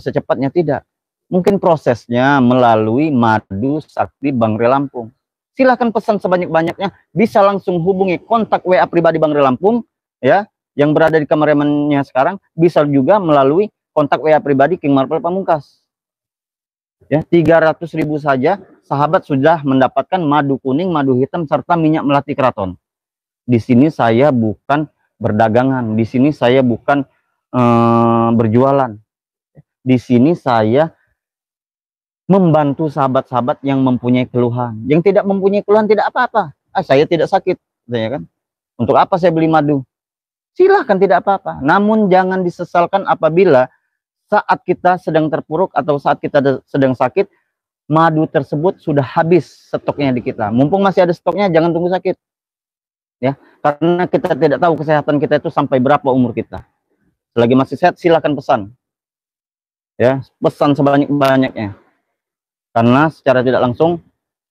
secepatnya, tidak. Mungkin prosesnya melalui madu sakti Bangde Lampung. Silahkan pesan sebanyak-banyaknya, bisa langsung hubungi kontak WA pribadi Bangde Lampung ya, yang berada di kameramannya sekarang, bisa juga melalui kontak WA pribadi King Marvel Pamungkas. Ya, 300.000 saja sahabat sudah mendapatkan madu kuning, madu hitam, serta minyak melati kraton. Di sini saya bukan berdagangan, di sini saya bukan berjualan. Di sini saya membantu sahabat-sahabat yang mempunyai keluhan. Yang tidak mempunyai keluhan tidak apa-apa. Saya tidak sakit, ya kan? Untuk apa saya beli madu? Silahkan, tidak apa-apa. Namun jangan disesalkan apabila saat kita sedang terpuruk atau saat kita sedang sakit, madu tersebut sudah habis stoknya di kita. Mumpung masih ada stoknya, jangan tunggu sakit. Ya, karena kita tidak tahu kesehatan kita itu sampai berapa umur kita. Selagi masih sehat, silakan pesan. Ya, pesan sebanyak-banyaknya. Karena secara tidak langsung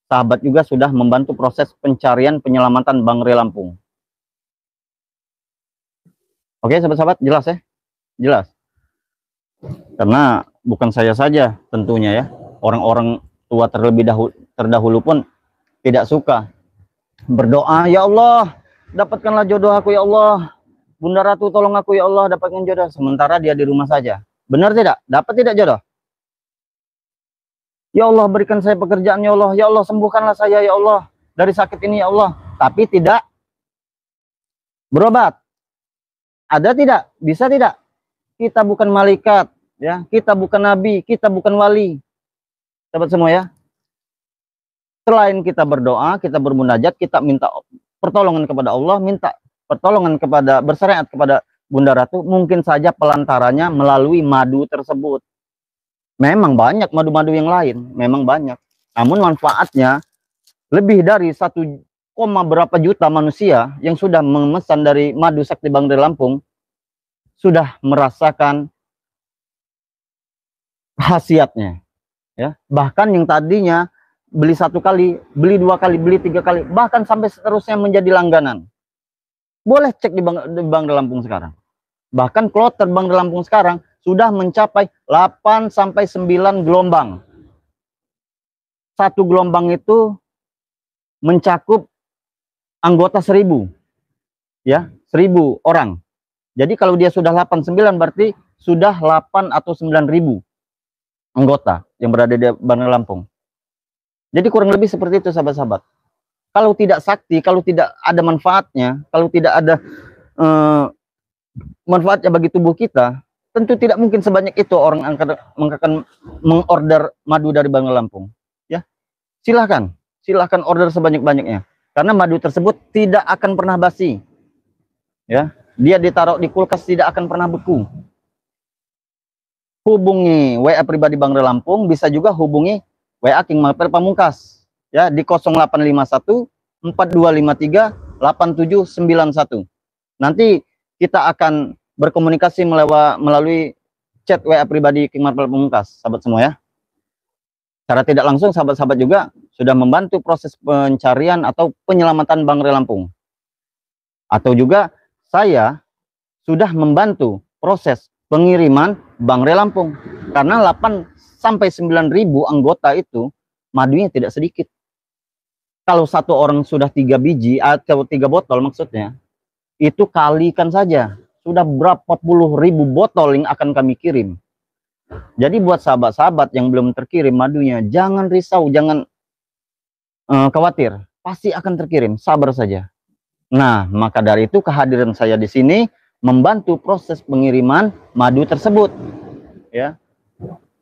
sahabat juga sudah membantu proses pencarian penyelamatan Bangde Lampung. Oke, sahabat-sahabat, jelas ya? Jelas. Karena bukan saya saja tentunya ya. Orang-orang tua terlebih terdahulu pun tidak suka berdoa, ya Allah, dapatkanlah jodoh aku ya Allah. Bunda Ratu tolong aku ya Allah, dapatkan jodoh. Sementara dia di rumah saja. Benar tidak? Dapat tidak jodoh? Ya Allah, berikan saya pekerjaan ya Allah. Ya Allah, sembuhkanlah saya ya Allah dari sakit ini ya Allah. Tapi tidak berobat. Ada tidak? Bisa tidak? Kita bukan malaikat ya. Kita bukan nabi, kita bukan wali. Sahabat semua ya. Selain kita berdoa, kita bermunajat, kita minta pertolongan kepada Allah, minta pertolongan kepada, bersyariat kepada Bunda Ratu, mungkin saja pelantarannya melalui madu tersebut. Memang banyak madu-madu yang lain, memang banyak. Namun manfaatnya lebih dari 1, berapa juta manusia yang sudah memesan dari madu sakti Bangde Lampung sudah merasakan khasiatnya. Ya, bahkan yang tadinya beli 1 kali, beli 2 kali, beli 3 kali, bahkan sampai seterusnya menjadi langganan. Boleh cek di Bangde Lampung sekarang. Bahkan kloter Bangde Lampung sekarang sudah mencapai 8 sampai 9 gelombang. 1 gelombang itu mencakup anggota 1000. Ya, 1000 orang. Jadi kalau dia sudah 89 berarti sudah 8 atau 9.000 anggota yang berada di Bangde Lampung. Jadi kurang lebih seperti itu sahabat-sahabat. Kalau tidak sakti, kalau tidak ada manfaatnya, kalau tidak ada manfaatnya bagi tubuh kita, tentu tidak mungkin sebanyak itu orang akan mengorder madu dari Bangde Lampung. Ya, silahkan. silahkan order sebanyak-banyaknya. Karena madu tersebut tidak akan pernah basi. Ya, dia ditaruh di kulkas tidak akan pernah beku. Hubungi WA pribadi Bang Re Lampung, bisa juga hubungi WA King Marpel Pamungkas ya di 0851 4253 8791. Nanti kita akan berkomunikasi melalui chat WA pribadi King Marpel Pamungkas, sahabat semua ya. Secara tidak langsung sahabat-sahabat juga sudah membantu proses pencarian atau penyelamatan Bang Re Lampung. Atau juga saya sudah membantu proses pengiriman Bang Re Lampung. Karena 8 sampai 9.000 anggota itu madunya tidak sedikit. Kalau satu orang sudah 3 biji atau 3 botol maksudnya, itu kalikan saja. Sudah berapa puluh ribu botol yang akan kami kirim. Jadi buat sahabat-sahabat yang belum terkirim madunya, jangan risau, jangan khawatir. Pasti akan terkirim, sabar saja. Nah, maka dari itu kehadiran saya di sini membantu proses pengiriman madu tersebut. Ya.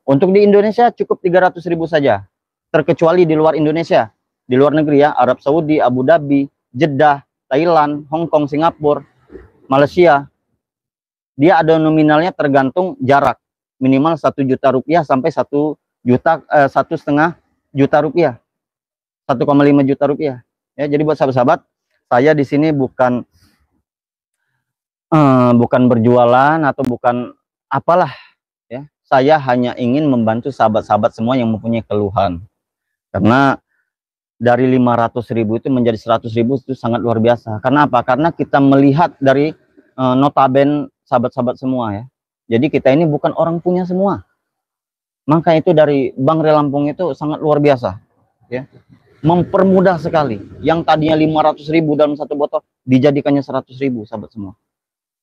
Untuk di Indonesia cukup 300.000 saja. Terkecuali di luar Indonesia. Di luar negeri ya, Arab Saudi, Abu Dhabi, Jeddah, Thailand, Hong Kong, Singapura, Malaysia. Dia ada nominalnya tergantung jarak. Minimal 1 juta rupiah sampai 1,5 juta rupiah. 1,5 juta rupiah. Ya, jadi buat sahabat-sahabat, saya di sini bukan berjualan atau bukan apalah ya. Saya hanya ingin membantu sahabat-sahabat semua yang mempunyai keluhan. Karena dari 500.000 itu menjadi 100.000 itu sangat luar biasa. Karena apa? Karena kita melihat dari notaben sahabat-sahabat semua ya. Jadi kita ini bukan orang punya semua. Maka itu dari Bang Re Lampung itu sangat luar biasa ya. Mempermudah sekali. Yang tadinya 500.000 dalam satu botol dijadikannya 100.000 sahabat semua.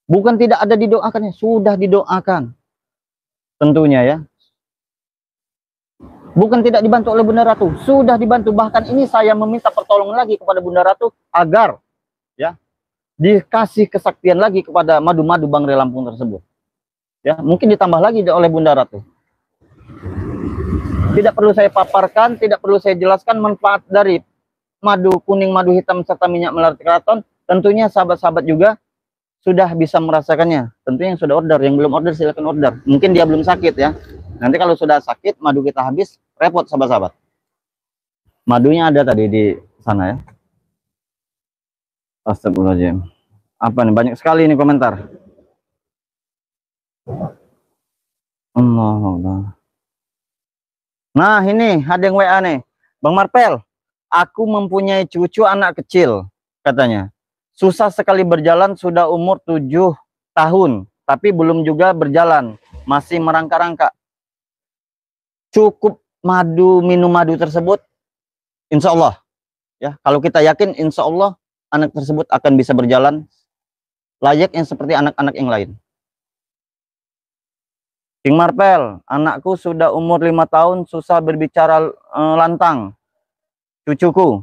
Bukan tidak ada didoakannya, sudah didoakan. Tentunya ya. Bukan tidak dibantu oleh Bunda Ratu, sudah dibantu. Bahkan ini saya meminta pertolongan lagi kepada Bunda Ratu agar ya dikasih kesaktian lagi kepada madu-madu Bang Re Lampung tersebut. Ya, mungkin ditambah lagi oleh Bunda Ratu. Tidak perlu saya paparkan, tidak perlu saya jelaskan manfaat dari madu kuning, madu hitam serta minyak melati keraton. Tentunya sahabat-sahabat juga sudah bisa merasakannya. Tentunya yang sudah order, yang belum order silakan order. Mungkin dia belum sakit ya. Nanti kalau sudah sakit, madu kita habis, repot sahabat-sahabat. Madunya ada tadi di sana ya. Astagfirullahaladzim. Apa nih? Banyak sekali ini komentar. Allah. Nah ini ada yang WA nih. Bang Marpel, aku mempunyai cucu anak kecil, katanya. Susah sekali berjalan, sudah umur 7 tahun, tapi belum juga berjalan, masih merangka-rangka. Cukup minum madu tersebut, insya Allah. Ya, kalau kita yakin, insya Allah anak tersebut akan bisa berjalan layaknya seperti anak-anak yang lain. King Marpel, anakku sudah umur 5 tahun, susah berbicara lantang. Cucuku,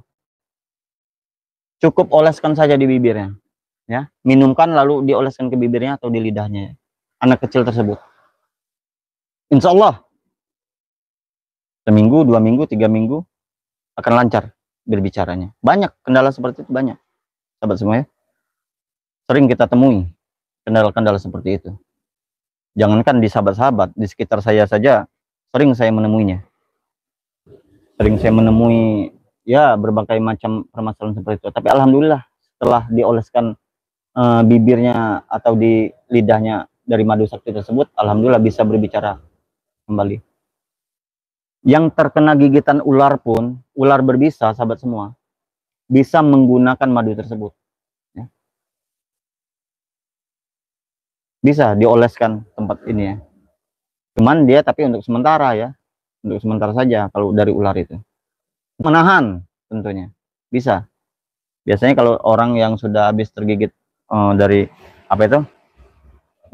cukup oleskan saja di bibirnya. Ya, minumkan lalu dioleskan ke bibirnya atau di lidahnya. Anak kecil tersebut. Insya Allah, seminggu, 2 minggu, 3 minggu, akan lancar berbicaranya. Banyak kendala seperti itu, banyak. Sahabat semua ya. Sering kita temui kendala-kendala seperti itu. Jangankan di sahabat-sahabat, di sekitar saya saja sering saya menemuinya. Sering saya menemui ya berbagai macam permasalahan seperti itu. Tapi alhamdulillah setelah dioleskan bibirnya atau di lidahnya dari madu sakti tersebut, alhamdulillah bisa berbicara kembali. Yang terkena gigitan ular pun, ular berbisa sahabat semua, bisa menggunakan madu tersebut. Bisa dioleskan tempat ini ya. Cuman dia tapi untuk sementara ya. Untuk sementara saja kalau dari ular itu. Menahan tentunya. Bisa. Biasanya kalau orang yang sudah habis tergigit dari apa itu?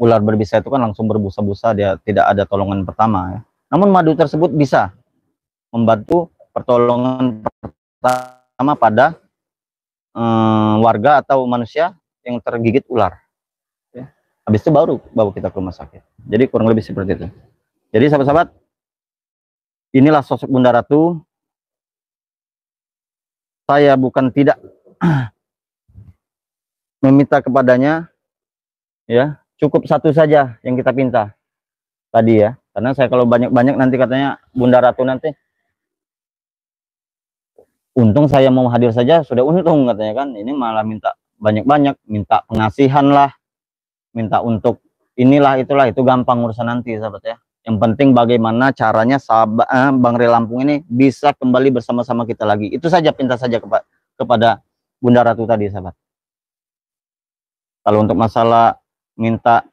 Ular berbisa itu kan langsung berbusa-busa, dia tidak ada tolongan pertama ya. Namun madu tersebut bisa membantu pertolongan pertama pada warga atau manusia yang tergigit ular. Habis itu baru bawa kita ke rumah sakit. Jadi kurang lebih seperti itu. Jadi sahabat-sahabat, inilah sosok Bunda Ratu saya bukan tidak meminta kepadanya, ya, cukup satu saja yang kita pinta tadi ya. Karena saya kalau banyak-banyak nanti katanya Bunda Ratu nanti, untung saya mau hadir saja sudah untung katanya kan. Ini malah minta banyak-banyak, minta pengasihan lah, minta untuk inilah itulah, itu gampang urusan nanti sahabat ya. Yang penting bagaimana caranya sahabat Bang Rey Lampung ini bisa kembali bersama-sama kita lagi. Itu saja, pinta saja kepada Bunda Ratu tadi sahabat. Kalau untuk masalah minta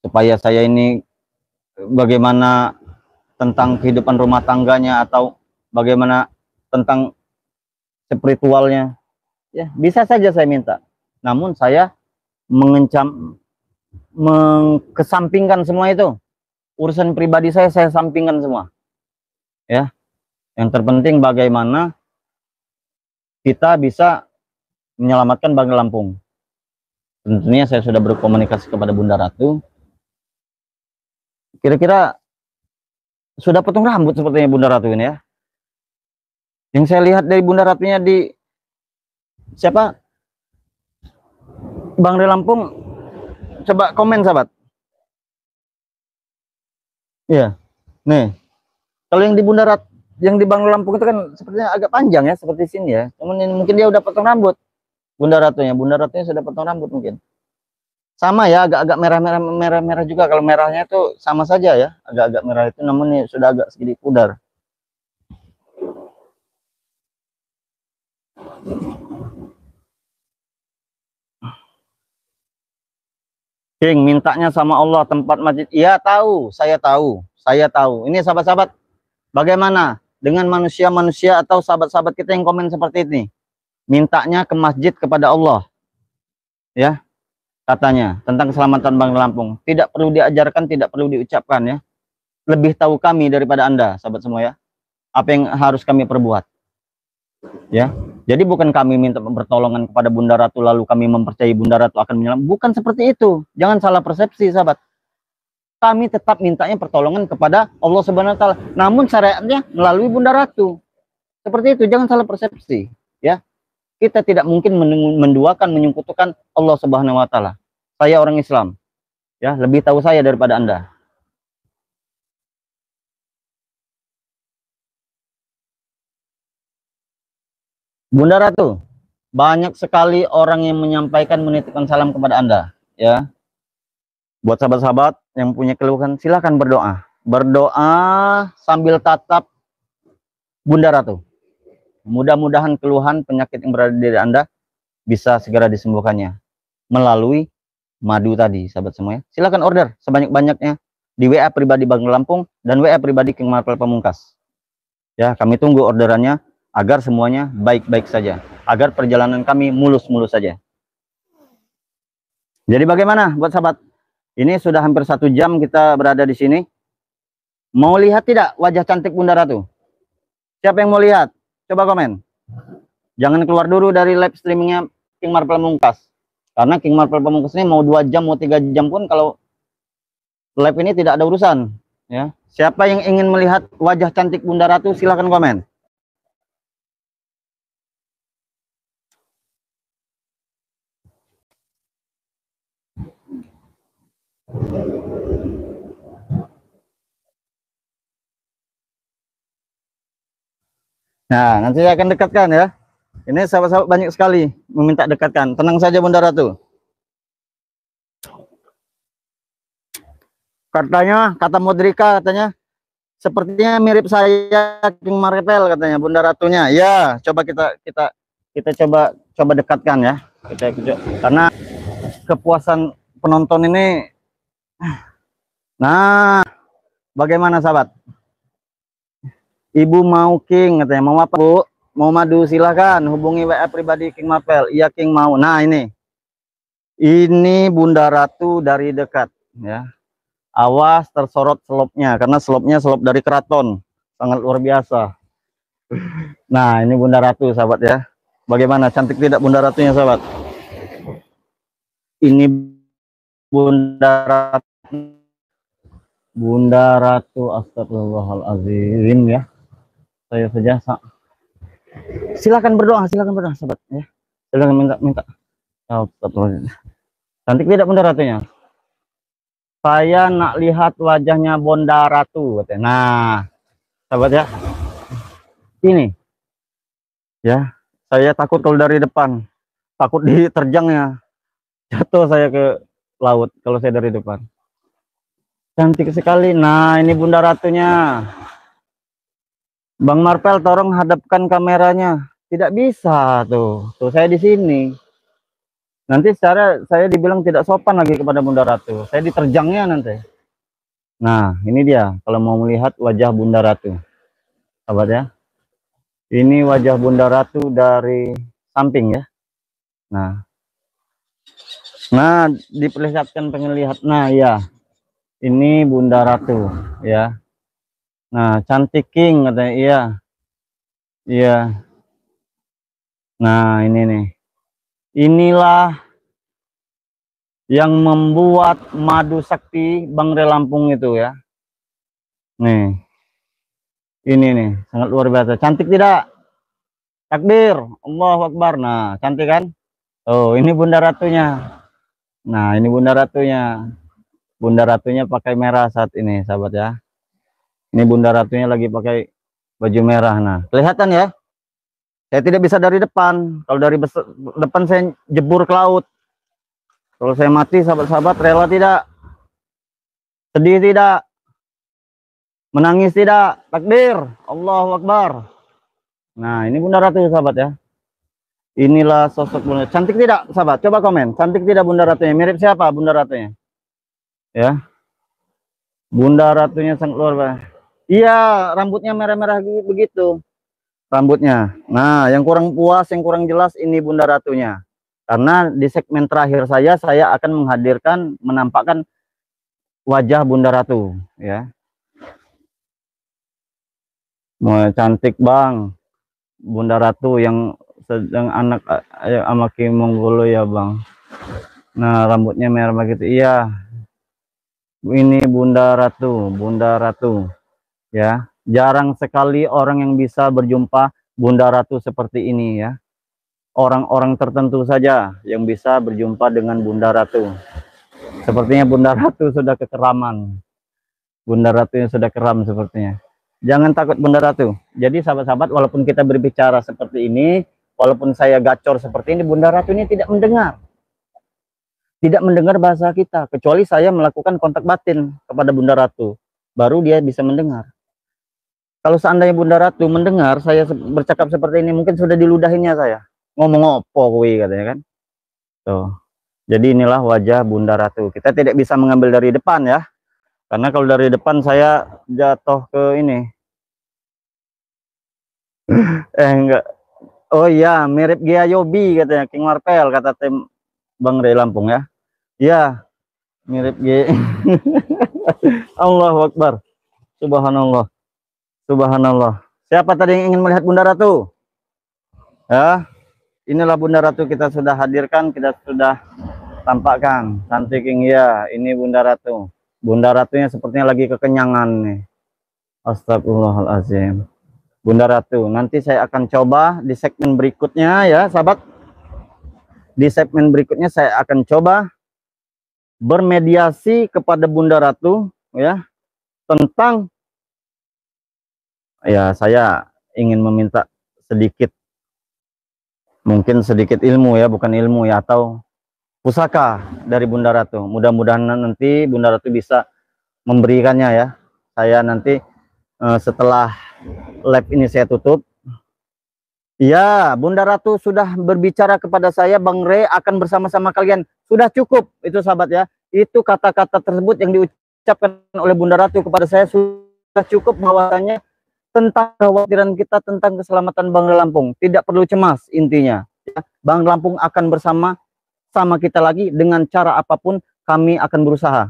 supaya saya ini bagaimana tentang kehidupan rumah tangganya atau bagaimana tentang spiritualnya, ya bisa saja saya minta. Namun saya mengkesampingkan semua itu. Urusan pribadi saya sampingkan semua. Ya. Yang terpenting bagaimana kita bisa menyelamatkan Bang Lampung. Tentunya saya sudah berkomunikasi kepada Bunda Ratu. Kira-kira sudah potong rambut sepertinya Bunda Ratu ini ya. Yang saya lihat dari Bunda Ratunya di siapa? Bang Rey Lampung, coba komen sahabat. Iya. Nih. Kalau yang di Bunda Ratu, yang di Bang Rey Lampung itu kan sepertinya agak panjang ya, seperti sini ya. Cuman mungkin dia udah potong rambut. Bunda Ratunya sudah potong rambut mungkin. Sama ya, agak-agak merah-merah juga. Kalau merahnya itu sama saja ya, agak-agak merah itu, namun ini sudah agak sedikit pudar. King, mintanya sama Allah tempat masjid. Iya tahu, saya tahu, saya tahu. Ini sahabat-sahabat, bagaimana dengan manusia-manusia atau sahabat-sahabat kita yang komen seperti ini? Mintanya ke masjid kepada Allah, ya, katanya tentang keselamatan Bang Lampung. Tidak perlu diajarkan, tidak perlu diucapkan ya. Lebih tahu kami daripada Anda, sahabat semua ya. Apa yang harus kami perbuat, ya. Jadi bukan kami minta pertolongan kepada Bunda Ratu lalu kami mempercayai Bunda Ratu akan menyelamatkan. Bukan seperti itu. Jangan salah persepsi, sahabat. Kami tetap mintanya pertolongan kepada Allah Subhanahu wa taala. Namun syariatnya melalui Bunda Ratu. Seperti itu, jangan salah persepsi, ya. Kita tidak mungkin menduakan, menyekutukan Allah Subhanahu wa taala. Saya orang Islam, ya, lebih tahu saya daripada Anda. Bunda Ratu, banyak sekali orang yang menyampaikan, menitipkan salam kepada Anda, ya. Buat sahabat-sahabat yang punya keluhan, silakan berdoa. Berdoa sambil tatap Bunda Ratu. Mudah-mudahan keluhan penyakit yang berada di diri Anda bisa segera disembuhkannya melalui madu tadi, sahabat semua ya. Silakan order sebanyak-banyaknya di WA pribadi Bang Lampung dan WA pribadi King Marvel Pamungkas. Ya, kami tunggu orderannya agar semuanya baik-baik saja, agar perjalanan kami mulus-mulus saja. Jadi bagaimana buat sahabat? Ini sudah hampir 1 jam kita berada di sini. Mau lihat tidak wajah cantik Bunda Ratu? Siapa yang mau lihat? Coba komen. Jangan keluar dulu dari live streamingnya King Marvel Pamungkas. Karena King Marvel Pamungkas ini mau 2 jam, mau 3 jam pun kalau live ini tidak ada urusan. Ya. Siapa yang ingin melihat wajah cantik Bunda Ratu, silahkan komen. Nah, nanti saya akan dekatkan ya. Ini sahabat-sahabat banyak sekali meminta dekatkan. Tenang saja Bunda Ratu. Katanya, kata Modrika katanya, sepertinya mirip saya King Marvel katanya Bunda Ratunya. Ya, coba kita coba dekatkan ya. Karena kepuasan penonton ini. Nah, bagaimana sahabat? Ibu mau King katanya, mau apa Bu? Mau madu silahkan hubungi WA pribadi King Marvel. Iya King mau. Nah ini Bunda Ratu dari dekat ya. Awas tersorot selopnya karena selopnya selop dari keraton, sangat luar biasa. Nah ini Bunda Ratu sahabat ya. Bagaimana, cantik tidak Bunda Ratunya sahabat? Ini Bunda Ratu. Bunda Ratu, astagfirullahaladzim ya. Saya saja Silakan berdoa sahabat ya. Silakan minta. Oh, cantik tidak Bunda Ratunya? Saya nak lihat wajahnya Bunda Ratu katanya. Nah, sahabat ya. Ini ya, saya takut kalau dari depan. Takut diterjangnya. Jatuh saya ke laut kalau saya dari depan. Cantik sekali. Nah, ini Bunda Ratunya. Bang Marpel, tolong hadapkan kameranya. Tidak bisa tuh. Tuh saya di sini. Nanti secara saya dibilang tidak sopan lagi kepada Bunda Ratu. Saya diterjangnya nanti. Nah, ini dia kalau mau melihat wajah Bunda Ratu. Sahabat ya. Ini wajah Bunda Ratu dari samping ya. Nah. Nah, diperlihatkan pengen lihat. Nah, ya. Ini Bunda Ratu ya. Nah, cantik king katanya. Iya. Iya. Nah, ini nih. Inilah yang membuat madu sakti Bang Re Lampung itu ya. Nih. Ini nih, sangat luar biasa. Cantik tidak? Takbir. Allahu Akbar. Nah, cantik kan? Oh, ini Bunda Ratunya. Nah, ini Bunda Ratunya. Bunda Ratunya pakai merah saat ini, sahabat ya. Ini Bunda Ratunya lagi pakai baju merah. Nah, kelihatan ya? Saya tidak bisa dari depan. Kalau dari depan saya jebur ke laut. Kalau saya mati, sahabat-sahabat, rela tidak? Sedih tidak? Menangis tidak? Takbir. Allahu Akbar. Nah, ini Bunda Ratu, sahabat ya. Inilah sosok Bunda. Cantik tidak, sahabat? Coba komen. Cantik tidak Bunda Ratunya? Mirip siapa Bunda Ratunya? Ya. Bunda Ratunya sangat luar biasa. Iya, rambutnya merah-merah begitu. Rambutnya. Nah, yang kurang puas, yang kurang jelas ini Bunda Ratunya. Karena di segmen terakhir saya akan menghadirkan, menampakkan wajah Bunda Ratu, ya. Mau cantik Bang, Bunda Ratu yang sedang anak sama Kim Monggolo ya Bang. Nah, rambutnya merah begitu. Iya. Ini Bunda Ratu, ya. Jarang sekali orang yang bisa berjumpa Bunda Ratu seperti ini ya. Orang-orang tertentu saja yang bisa berjumpa dengan Bunda Ratu. Sepertinya Bunda Ratu sudah kekeraman. Bunda Ratunya sudah keram sepertinya. Jangan takut Bunda Ratu. Jadi sahabat-sahabat, walaupun kita berbicara seperti ini, walaupun saya gacor seperti ini, Bunda Ratu ini tidak mendengar. Tidak mendengar bahasa kita, kecuali saya melakukan kontak batin kepada Bunda Ratu. Baru dia bisa mendengar. Kalau seandainya Bunda Ratu mendengar saya bercakap seperti ini, mungkin sudah diludahinnya saya. Ngomong opo kuwi katanya kan. Tuh. Jadi inilah wajah Bunda Ratu. Kita tidak bisa mengambil dari depan ya. Karena kalau dari depan saya jatuh ke ini. Enggak. Oh iya, mirip Gia Yobi katanya, King Marpel kata tim Bang Re Lampung ya. Iya, mirip G. Allahu Akbar. Subhanallah. Subhanallah. Siapa tadi yang ingin melihat Bunda Ratu? Ya, inilah Bunda Ratu kita sudah hadirkan, kita sudah tampakkan. Cantik ya, ini Bunda Ratu. Bunda Ratunya sepertinya lagi kekenyangan nih. Astagfirullahaladzim. Bunda Ratu, nanti saya akan coba di segmen berikutnya ya, sahabat. Di segmen berikutnya saya akan coba bermediasi kepada Bunda Ratu ya, tentang ya, saya ingin meminta sedikit, mungkin sedikit ilmu ya, bukan ilmu ya, atau pusaka dari Bunda Ratu. Mudah-mudahan nanti Bunda Ratu bisa memberikannya ya. Saya nanti setelah live ini saya tutup. Ya, Bunda Ratu sudah berbicara kepada saya, Bang Re akan bersama-sama kalian. Sudah cukup itu sahabat ya. Itu kata-kata tersebut yang diucapkan oleh Bunda Ratu kepada saya sudah cukup bahwasanya tentang kekhawatiran kita tentang keselamatan Bang Re Lampung. Tidak perlu cemas intinya. Ya. Bang Lampung akan bersama kita lagi dengan cara apapun kami akan berusaha.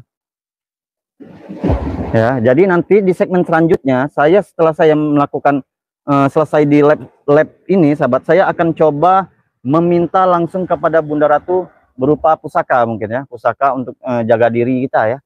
Ya, jadi nanti di segmen selanjutnya setelah saya melakukan selesai di lab ini sahabat, saya akan coba meminta langsung kepada Bunda Ratu berupa pusaka mungkin ya, pusaka untuk jaga diri kita ya.